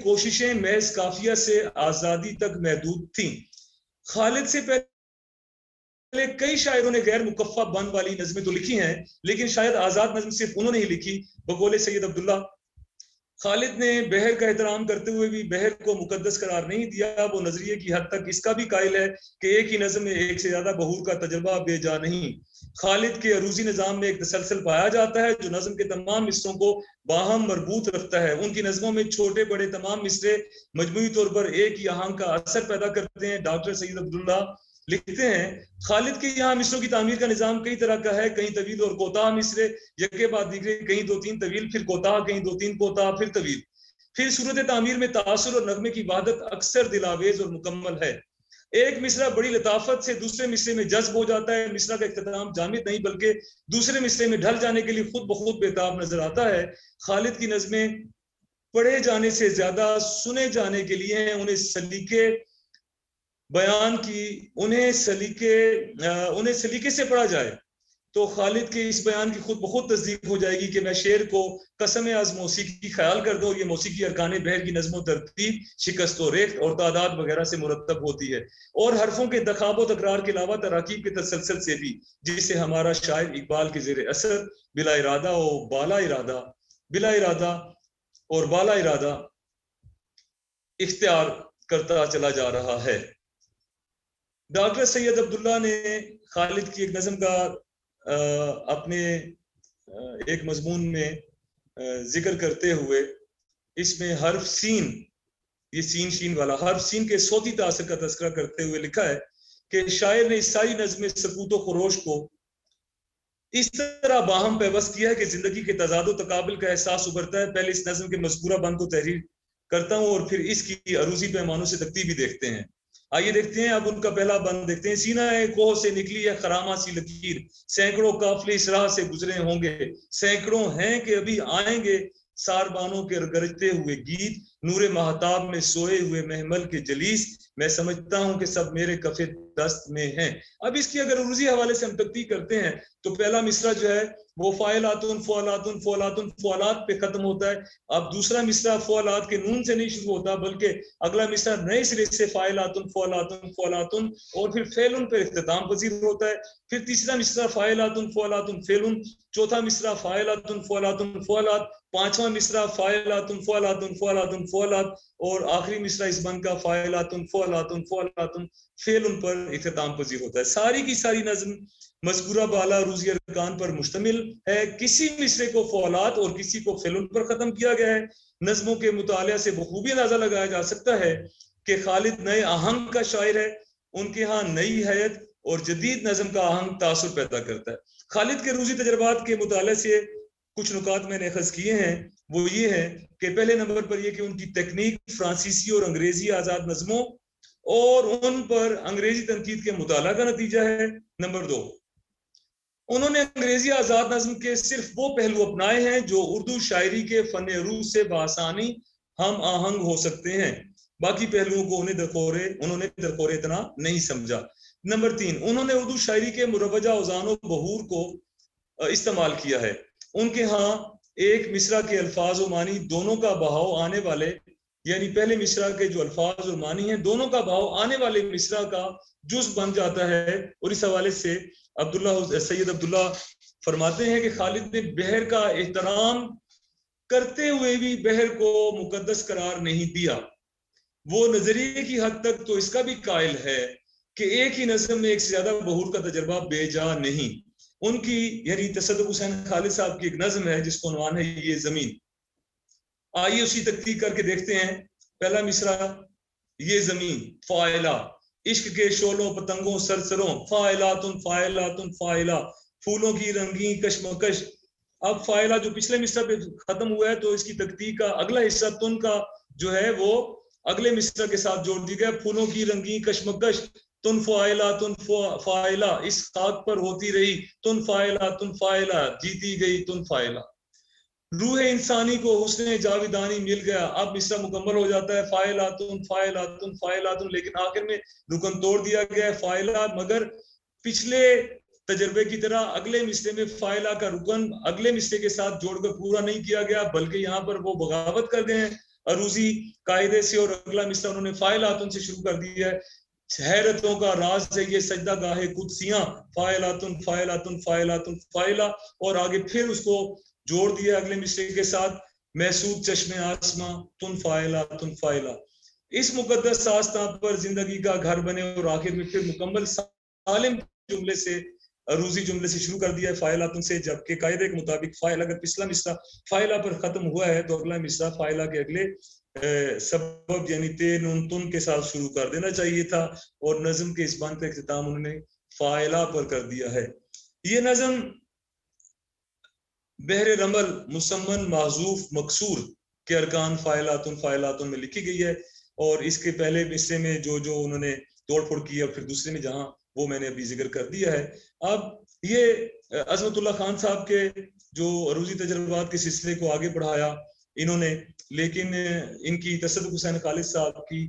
कोशिशें महज काफिया से आज़ादी तक महदूद थी। खालिद से पहले कई शायरों ने गैर मुकफ़्फ़ा बंद वाली नज़में तो लिखी हैं, लेकिन शायद आज़ाद नज़्म सिर्फ उन्होंने ही लिखी। बकौले सैयद अब्दुल्ला, खालिद ने बहर का एहतराम करते हुए भी बहर को मुकद्दस करार नहीं दिया। वो नजरिए की हद तक इसका भी कायल है कि एक ही नज़्म में एक से ज्यादा बहूर का तजर्बा बेजा नहीं। खालिद के अरूजी निज़ाम में एक तसलसल पाया जाता है जो नज़्म के तमाम मिसरों को बाहम मरबूत रखता है। उनकी नज़मों में छोटे बड़े तमाम मिसरे मजमूई तौर पर एक ही आहंग का असर पैदा करते हैं। डॉक्टर सैयद अब्दुल्ला लिखते हैं, खालिद के यहाँ मिसरों की तामीर का निज़ाम कई तरह का है, कहीं तवील और कोताह मिसरे यके बाद दीगरे, कहीं 2-3 तवील फिर कोताह, कहीं 2-3 कोताह फिर तवील। फिर सूरत तामीर में तासुर और नगमे की वहादत अक्सर दिलावेज और मुकम्मल है। एक मिसरा बड़ी लताफत से दूसरे मिसरे में जज्ब हो जाता है। मिसरा का इख्तिताम जामिद नहीं बल्कि दूसरे मिसरे में ढल जाने के लिए खुद ब खुद बेताब नजर आता है। खालिद की नज़में पढ़े जाने से ज्यादा सुने जाने के लिए हैं। उन्हें सलीके से पढ़ा जाए तो खालिद के इस बयान की खुद बहुत तस्दीक हो जाएगी कि मैं शेर को कसम आज मौसीकी ख्याल कर दूं, ये मौसीकी अरकान बहर की नज़्म तरतीब, शिकस्त व रेख्त और तादाद वगैरह से मुरतब होती है, और हरफों के दखाब व तकरार के अलावा तराकीब के तसलसल से भी, जिसे हमारा शायर इकबाल के ज़ेर असर बिला इरादा और बाला इरादा, बिला इरादा और बाला इरादा इख्तियार करता चला जा रहा है। डॉक्टर सैयद अब्दुल्ला ने खालिद की एक नज़म का अपने एक मजमून में जिक्र करते हुए इसमें हर्फ सीन, ये सीन शीन वाला हर्फ सीन के सौती तासर का तस्करा करते हुए लिखा है कि शायर ने इस सारी नज़्म सकूतो खरोश को इस तरह बाहम पैवस्त किया है कि जिंदगी के तजादो तकाबिल का एहसास उभरता है। पहले इस नज़्म के मज़कूरा बंद को तहरीर करता हूँ और फिर इसकी अरूजी पैमानों से तकतीब भी देखते हैं। आइए देखते हैं, अब उनका पहला बंद देखते हैं। सीना है कोह से निकली है खरामा सी लकीर, सैकड़ों काफिले इस राह से गुजरे होंगे, सैकड़ों हैं कि अभी आएंगे, सारबानों के गरजते हुए गीत, नूरे महताब में सोए हुए महमल के जलीस, मैं समझता हूं कि सब मेरे कफे दस्त में हैं। अब इसकी अगर उर्जी हवाले से हम तकतीक करते हैं तो पहला मिसरा जो है वो फाइलातुन फ़ौलातुन फ़ौलातुन फ़ौलात पे खत्म होता है। अब दूसरा मिसरा फ़ौलात के नून से नहीं शुरू होता, बल्कि अगला मिसरा नए सिरे से फाइलातुन फ़ौलातुन फ़ौलातुन और फिर फेलुन पर इख्तिताम पजीर होता है। फिर तीसरा मिसरा फाइलातुन फ़ौलातुन फेलुन, चौथा मिसरा फाइलातुन फ़ौलातुन फ़ौलात, पांचवा मिसरा फाइलातुन फ़ौलातुन फ़ौलातुन फ़ौलात और आखिरी मिसरा इस बंद का फाइलातुन फ़ौलातुन फ़ौलातुन फेलुन पर इख्तिताम पजीर होता है। सारी की सारी नज़्म मज़कूरा बाला रूज़ी अरकान पर मुश्तमिल है। किसी मिसरे को फ़ौलात और किसी को फेलुन पर खत्म किया गया है। नज़्मों के मुतालिया से बखूबी अंदाजा लगाया जा सकता है कि खालिद नए आहंग का शायर है। उनके यहाँ नई हैत और जदीद नज़्म का आहंग तासुर पैदा करता है। खालिद के रूज़ी तजर्बात के मुताले से कुछ नुकात मैंने अखज़ किए हैं, वो ये है कि पहले नंबर पर यह कि उनकी तकनीक फ्रांसीसी और अंग्रेजी आज़ाद नज़्मों और उन पर अंग्रेजी तनकीद के मुताला का नतीजा है। नंबर 2, उन्होंने अंग्रेजी आज़ाद नज़्म के सिर्फ वो पहलू अपनाए हैं जो उर्दू शायरी के फन अरूज से बासानी हम आहंग हो सकते हैं। बाकी पहलुओं को उन्होंने दरकोरे इतना नहीं समझा। नंबर 3, उन्होंने उर्दू शायरी के मुरवजा औज़ान बहूर को इस्तेमाल किया है। उनके यहाँ एक मिसरा के अल्फाज और मानी दोनों का बहाव आने वाले, यानी पहले मिसरा के जो अल्फाज और मानी हैं दोनों का भाव आने वाले मिसरा का जुज बन जाता है। और इस हवाले से सैयद अब्दुल्ला फरमाते हैं कि खालिद ने बहर का एहतराम करते हुए भी बहर को मुकद्दस करार नहीं दिया। वो नजरिए की हद तक तो इसका भी कायल है कि एक ही नज़्म में एक से ज्यादा बहूर का तजर्बा बेजा नहीं। उनकी यानी तसद्दुक़ हुसैन खालिद साहब की एक नज़्म है जिसका उन्वान है ये जमीन। आइए उसी तकतीक करके देखते हैं। पहला मिसरा ये जमीन, फाइला, इश्क के शोलों पतंगों सरसरों, फाइलातुन फाइलातुन फाइला, फूलों की रंगीन कशमकश। अब फाइला जो पिछले मिसरा पे खत्म हुआ है तो इसकी तकतीक का अगला हिस्सा तुन का जो है वो अगले मिसरा के साथ जोड़ दिया गया। फूलों की रंगीन कशमकश, तुन फाइला, इस खाक पर होती रही तुन फाइला, जीती गई तुन फाइला। रूह इंसानी को हुस्ने जाविदानी मिल गया। अब मिसरा मुकम्मल हो जाता है, फाइलातुन फाइलातुन फाइलातुन, लेकिन आखिर में रुकन तोड़ दिया गया है फाइला, मगर पिछले तजर्बे की तरह अगले मिसरे में फाइला का रुकन अगले मिसरे के साथ जोड़कर पूरा नहीं किया गया, बल्कि यहाँ पर वो बगावत कर गए हैं अरूजी कायदे से और अगला मिसरा उन्होंने फाइलातुन से शुरू कर दिया है। हैरतों का राज है ये सजदा गाहे कुदसियां, फाइलातुन फाइलातुन फाइलातुन फाइला, और आगे फिर उसको जोड़ दिया अगले मिसरे के साथ, महसूद चश्मे आसमां तुन फाइला। इस मुकद्दस आस्था पर जिंदगी का घर बने और आखिर में फिर मुकम्मल सालिम जुमले से अरूजी जुमले से शुरू कर दिया है फाइलातुन से, जबकि कायदे के मुताबिक फाइल अगर पिछला मिसरा फाइला पर खत्म हुआ है तो अगला मिसरा फाइला के अगले सबब यानी ते नून तुन के साथ शुरू कर देना चाहिए था, और नज़म के इस बंद का इख्तिताम उन्होंने फाइला पर कर दिया है। ये नज़म बहरे रमल मुसम्मन माजूफ मकसूर के अरकान फाइलातुन फाइलातुन में लिखी गई है, और इसके पहले हिस्से में जो जो उन्होंने तोड़फोड़ की है फिर दूसरे में जहां वो मैंने अभी जिक्र कर दिया है। अब ये अज़मतुल्लाह खान साहब के जो अरूजी तजर्बात के सिलसिले को आगे बढ़ाया इन्होंने, लेकिन इनकी तसद्दुक़ हुसैन खालिद साहब की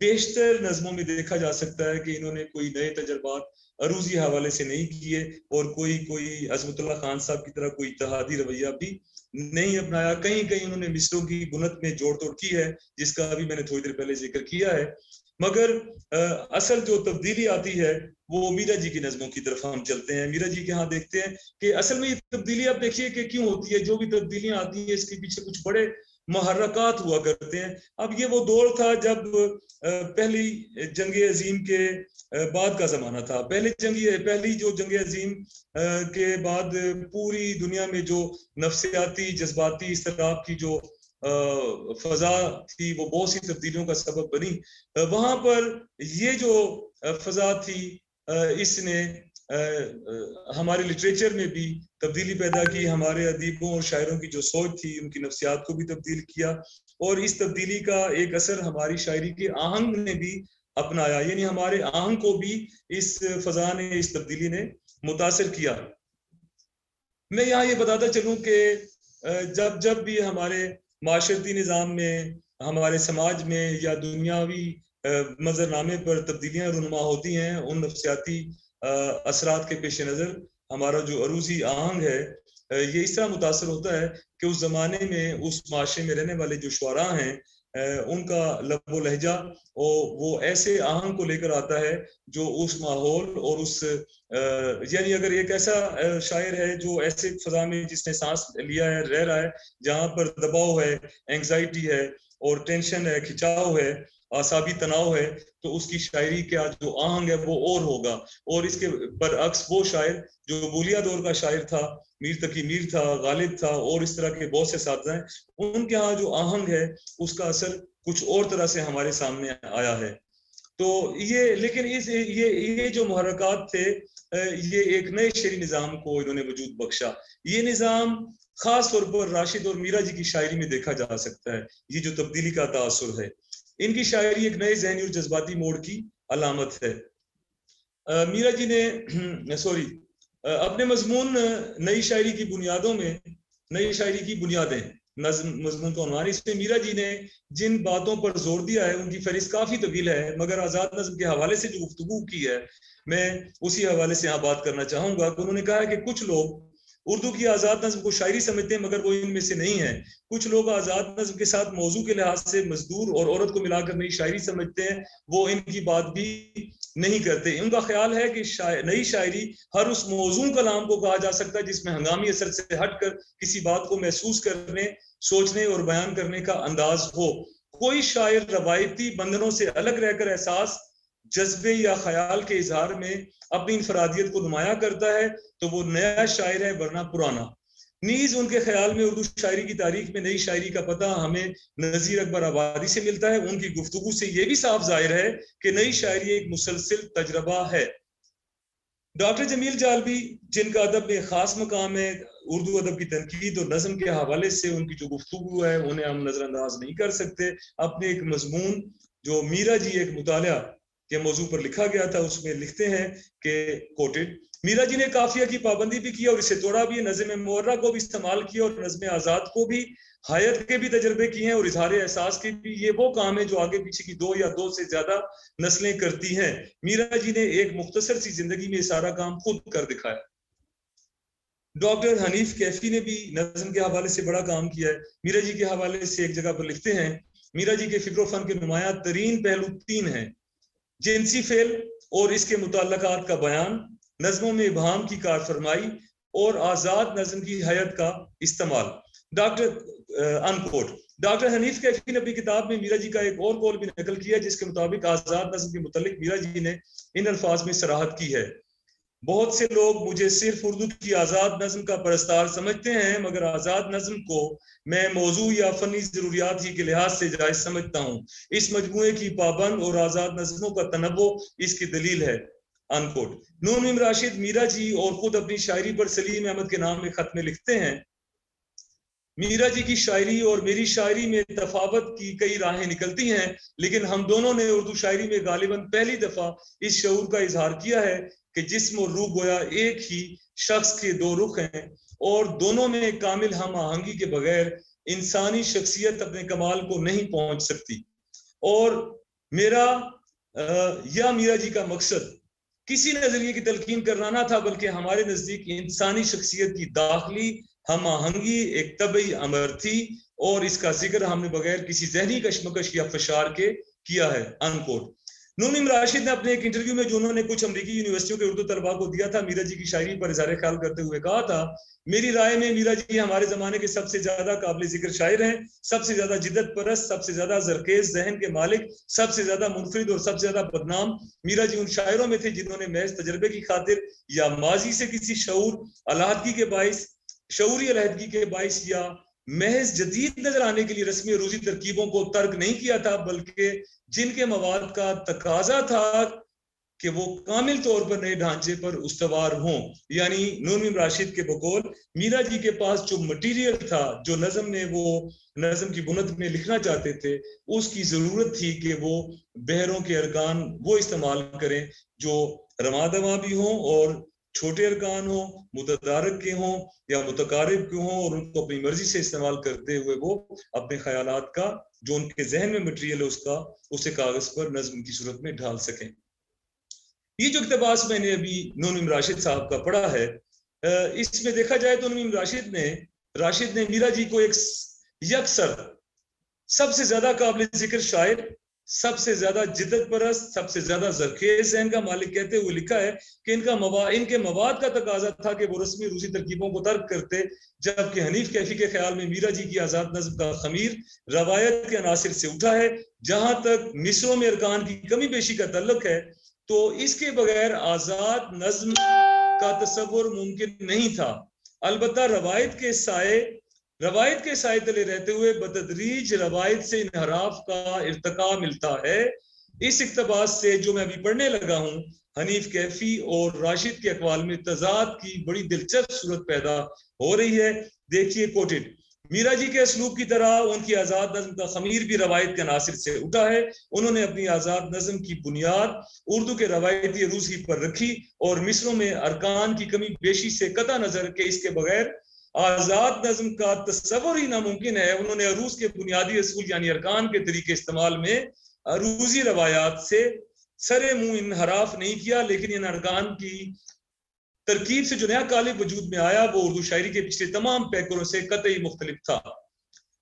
बेशतर नज़मों में देखा जा सकता है कि इन्होंने कोई नए तजर्बात अरूजी हवाले से नहीं किए और कोई अज़मतुल्लाह खान साहब की तरह कोई इत्तेहादी रवैया भी नहीं अपनाया। कहीं कहीं उन्होंने मिसरों की बुनत में जोड़ तोड़ की है, जिसका अभी मैंने थोड़ी देर पहले जिक्र किया है। मगर असल जो तब्दीली आती है वो मीरा जी की नज़मों की तरफ हम चलते हैं। मीरा जी के यहाँ देखते हैं कि असल में ये तब्दीली आप देखिए कि क्यों होती है। जो भी तब्दीलियां आती है इसके पीछे कुछ बड़े मुहर्रकात हुआ करते हैं। अब ये वो दौर था जब पहली जंग अजीम के बाद का जमाना था। पहली जो जंग अजीम के बाद पूरी दुनिया में जो नफ्सियाती जज्बाती इस्तराब की जो फजा थी वो बहुत सी तब्दीलियों का सबब बनी। वहां पर ये जो फजा थी इसने हमारे लिटरेचर में भी तब्दीली पैदा की। हमारे अदीबों और शायरों की जो सोच थी उनकी नफ्सियात को भी तब्दील किया और इस तब्दीली का एक असर हमारी शायरी के आहंग ने भी अपनाया, यानी हमारे आहंग को भी इस फजा ने, इस तब्दीली ने मुतासिर किया। मैं यहाँ ये बताता चलूँ कि जब भी हमारे माशरती निज़ाम में, हमारे समाज में या दुनियावी मंजरनामे पर तब्दीलियाँ रुनुमा होती हैं, उन नफ्सियाती असरात के पेश नज़र हमारा जो अरूजी आहंग है ये इस तरह मुतासर होता है कि उस ज़माने में उस माशरे में रहने वाले जो शुअरा हैं उनका लबो लहजा और वो ऐसे आहंग को लेकर आता है जो उस माहौल और उस यानी अगर एक ऐसा शायर है जो ऐसे फजा में जिसने सांस लिया है, रह रहा है, जहाँ पर दबाव है, एंग्जाइटी है और टेंशन है, खिंचाव है, आसाबी तनाव है, तो उसकी शायरी का जो आहंग है वो और होगा। और इसके बरअक्स वो शायर जो बूलिया दौर का शायर था, मीर तकी मीर था, गालिब था और इस तरह के बहुत से साथी हैं, उनके यहाँ जो आहंग है उसका असर कुछ और तरह से हमारे सामने आया है। तो ये लेकिन ये जो मुहर्रकात थे ये एक नए शेरी निज़ाम को इन्होंने वजूद बख्शा। ये निज़ाम खास तौर पर राशिद और मीरा जी की शायरी में देखा जा सकता है। ये जो तब्दीली का तासुर है, इनकी शायरी एक नए ज़हनी और जज्बाती मोड़ की अलामत है। मीरा जी ने अपने मजमून नई शायरी की बुनियादों में, नई शायरी की बुनियादें मजमून का उन्वान, इसमें मीरा जी ने जिन बातों पर जोर दिया है उनकी फहरिस्त काफी तवील है, मगर आजाद नज़्म के हवाले से जो गुफ्तगू की है मैं उसी हवाले से यहाँ बात करना चाहूंगा। उन्होंने कहा है कि कुछ लोग उर्दू की आज़ाद नज़्म को शायरी समझते हैं मगर वो इनमें से नहीं है। कुछ लोग आज़ाद नज़्म के साथ मौजू के लिहाज से मजदूर और औरत को मिलाकर नई शायरी समझते हैं, वो इनकी बात भी नहीं करते। उनका ख्याल है कि नई शायरी हर उस मौजू कलाम को कहा जा सकता है जिसमें हंगामी असर से हटकर किसी बात को महसूस करने, सोचने और बयान करने का अंदाज हो। कोई शायर रवायती बंधनों से अलग रहकर एहसास, जज्बे या ख्याल के इजहार में अपनी इंफरादियत को नुमाया करता है तो वो नया शायर है, वरना पुराना। नीज उनके ख्याल में उर्दू शायरी की तारीख में नई शायरी का पता हमें नज़ीर अकबर आबादी से मिलता है। उनकी गुफ्तगू से ये भी साफ जाहिर है कि नई शायरी एक मुसलसिल तजरबा है। डॉक्टर जमील जालबी, जिनका अदब में खास मकाम है, उर्दू अदब की तनकीद और नज़म के हवाले से उनकी जो गुफ्तगू है उन्हें हम नजरअंदाज नहीं कर सकते। अपने एक मजमून जो मीरा जी एक मुताला के मौजू पर लिखा गया था उसमें लिखते हैं कि कोटेड, मीरा जी ने काफिया की पाबंदी भी की और इसे तोड़ा भी, नज़्म मुअर्रा को भी इस्तेमाल किया और नज़्म आज़ाद को भी, हयात के भी तजर्बे किए हैं और इजहार एहसास के भी। ये वो काम है जो आगे पीछे की दो या दो से ज्यादा नस्लें करती हैं। मीरा जी ने एक मुख्तसर सी जिंदगी में सारा काम खुद कर दिखाया। डॉक्टर हनीफ कैफी ने भी नज़्म के हवाले से बड़ा काम किया है। मीरा जी के हवाले से एक जगह पर लिखते हैं, मीरा जी के फिक्र फन के नुमाया तरीन पहलू तीन हैं: जिनसी फेल और इसके मुताल्लकात का बयान, नज़्मों में इबहाम की कारफरमाई और आज़ाद नज़्म की हयात का इस्तेमाल। डॉक्टर हनीफ कैफी ने अपनी किताब में मीरा जी का एक और कौल भी नकल किया जिसके मुताबिक आज़ाद नज़्म के मुतालिक मीरा जी ने इन अल्फाज में सराहत की है: बहुत से लोग मुझे सिर्फ उर्दू की आज़ाद नज़्म का परस्तार समझते हैं, मगर आज़ाद नज़्म को मैं मौजू या फनी ज़रूरियात ही के लिहाज से जायज़ समझता हूँ। इस मजमूए की पाबंद और आज़ाद नज़्मों का तनव्वु इसकी दलील है। अनकोट। नून मीम राशिद मीरा जी और खुद अपनी शायरी पर सलीम अहमद के नाम में खत में लिखते हैं, मीरा जी की शायरी और मेरी शायरी में तफावत की कई राहें निकलती हैं, लेकिन हम दोनों ने उर्दू शायरी में गालिबन पहली दफा इस शऊर का इजहार किया है कि जिस्म और रूह गोया एक ही शख्स के दो रुख हैं और दोनों में कामिल हम आहंगी के बगैर इंसानी शख्सियत अपने कमाल को नहीं पहुंच सकती। और मेरा या मीरा जी का मकसद किसी नजरिए की तलकीन करना ना था, बल्कि हमारे नजदीक इंसानी शख्सियत की दाखिली हम आहंगी एक तबई अमर थी, और इसका जिक्र हमने बगैर किसी जहनी कशमकश या फशार के किया है, अनकोट। नून इम राशिद ने अपने एक इंटरव्यू में जो उन्होंने कुछ अमरीकी यूनिवर्सिटियों के उर्दू तलबा को दिया था, मीरा जी की शायरी पर इज़हार ख्याल करते हुए कहा था, मेरी राय में मीरा जी हमारे जमाने के सबसे ज्यादा काबिल जिक्र शायर हैं, सबसे ज्यादा जिद्दत परस्त, सबसे ज्यादा जरखेज जहन के मालिक, सबसे ज्यादा मुनफरिद और सबसे ज्यादा बदनाम। मीरा जी उन शायरों में थे जिन्होंने महज तजर्बे की खातिर या माजी से किसी अलहदगी के बाइस शऊरी अलहदगी के बाइस या महज जदीद नजर आने के लिए रस्मी रूजी तरकीबों को तर्क नहीं किया था, बल्कि जिनके मवाद का तकाजा था कि वो कामिल तौर पर नए ढांचे पर उस्तवार हों। यानी नून इम राशिद के बकौल मीरा जी के पास जो मटीरियल था, जो नज़म में वो नज़म की बुनत में लिखना चाहते थे, उसकी जरूरत थी कि वो बहरों के अरकान वो इस्तेमाल करें जो रमादमा भी हों और छोटे अरकान हो, मुतदारक के हों या मुतकारिब के हों, और उनको अपनी मर्जी से इस्तेमाल करते हुए वो अपने ख्यालात का जो उनके जहन में मटेरियल है उसे कागज पर नज्म की सूरत में ढाल सकें। ये जो इक़्तिबास मैंने अभी नून इम राशिद साहब का पढ़ा है, इसमें देखा जाए तो नून इम राशिद ने मीरा जी को एक यकसर सबसे ज्यादा काबिल जिक्र शायर, सबसे ज्यादा जिद्दत परस्त, सबसे ज्यादा जरखेज जहन का मालिक कहते हुए लिखा है कि इनके मवाद का तकाजा था कि वो रस्मी रूसी तरकीबों को तर्क करते, जबकि हनीफ कैफी के ख्याल में मीरा जी की आजाद नज्म का खमीर रवायत के अनासिर से उठा है। जहां तक मिसरों में अरकान की कमी बेशी का तल्लुक है, तो इसके बगैर आजाद नज्म का तस्वुर मुमकिन नहीं था। अलबत्ता रवायत के साए तले रहते हुए बतदरीज रवायत से इनहराफ का इर्तका मिलता है। इस इक़्तिबास से जो मैं अभी पढ़ने लगा हूं, हनीफ कैफी और राशिद के अक़वाल में तजाद की बड़ी दिलचस्प सूरत पैदा हो रही है। देखिए कोटेड, मीरा जी के असलूब की तरह उनकी आजाद नज्म का खमीर भी रवायत के नासिर से उठा है। उन्होंने अपनी आजाद नज्म की बुनियाद उर्दू के रवायती अरूज ही पर रखी और मिसरों में अरकान की कमी बेशी से कता नजर के इसके बगैर आजाद नज्म का तस्वुर ही नामुमकिन है। उन्होंने अरूज के बुनियादी असूल यानी अरकान के तरीके इस्तेमाल में अरूजी रवायात से सरे मुंह इनहराफ नहीं किया, लेकिन इन अरकान की तरकीब से जो नया कालिब वजूद में आया वो उर्दू शायरी के पिछले तमाम पैकरों से कतई मुख्तलिफ था।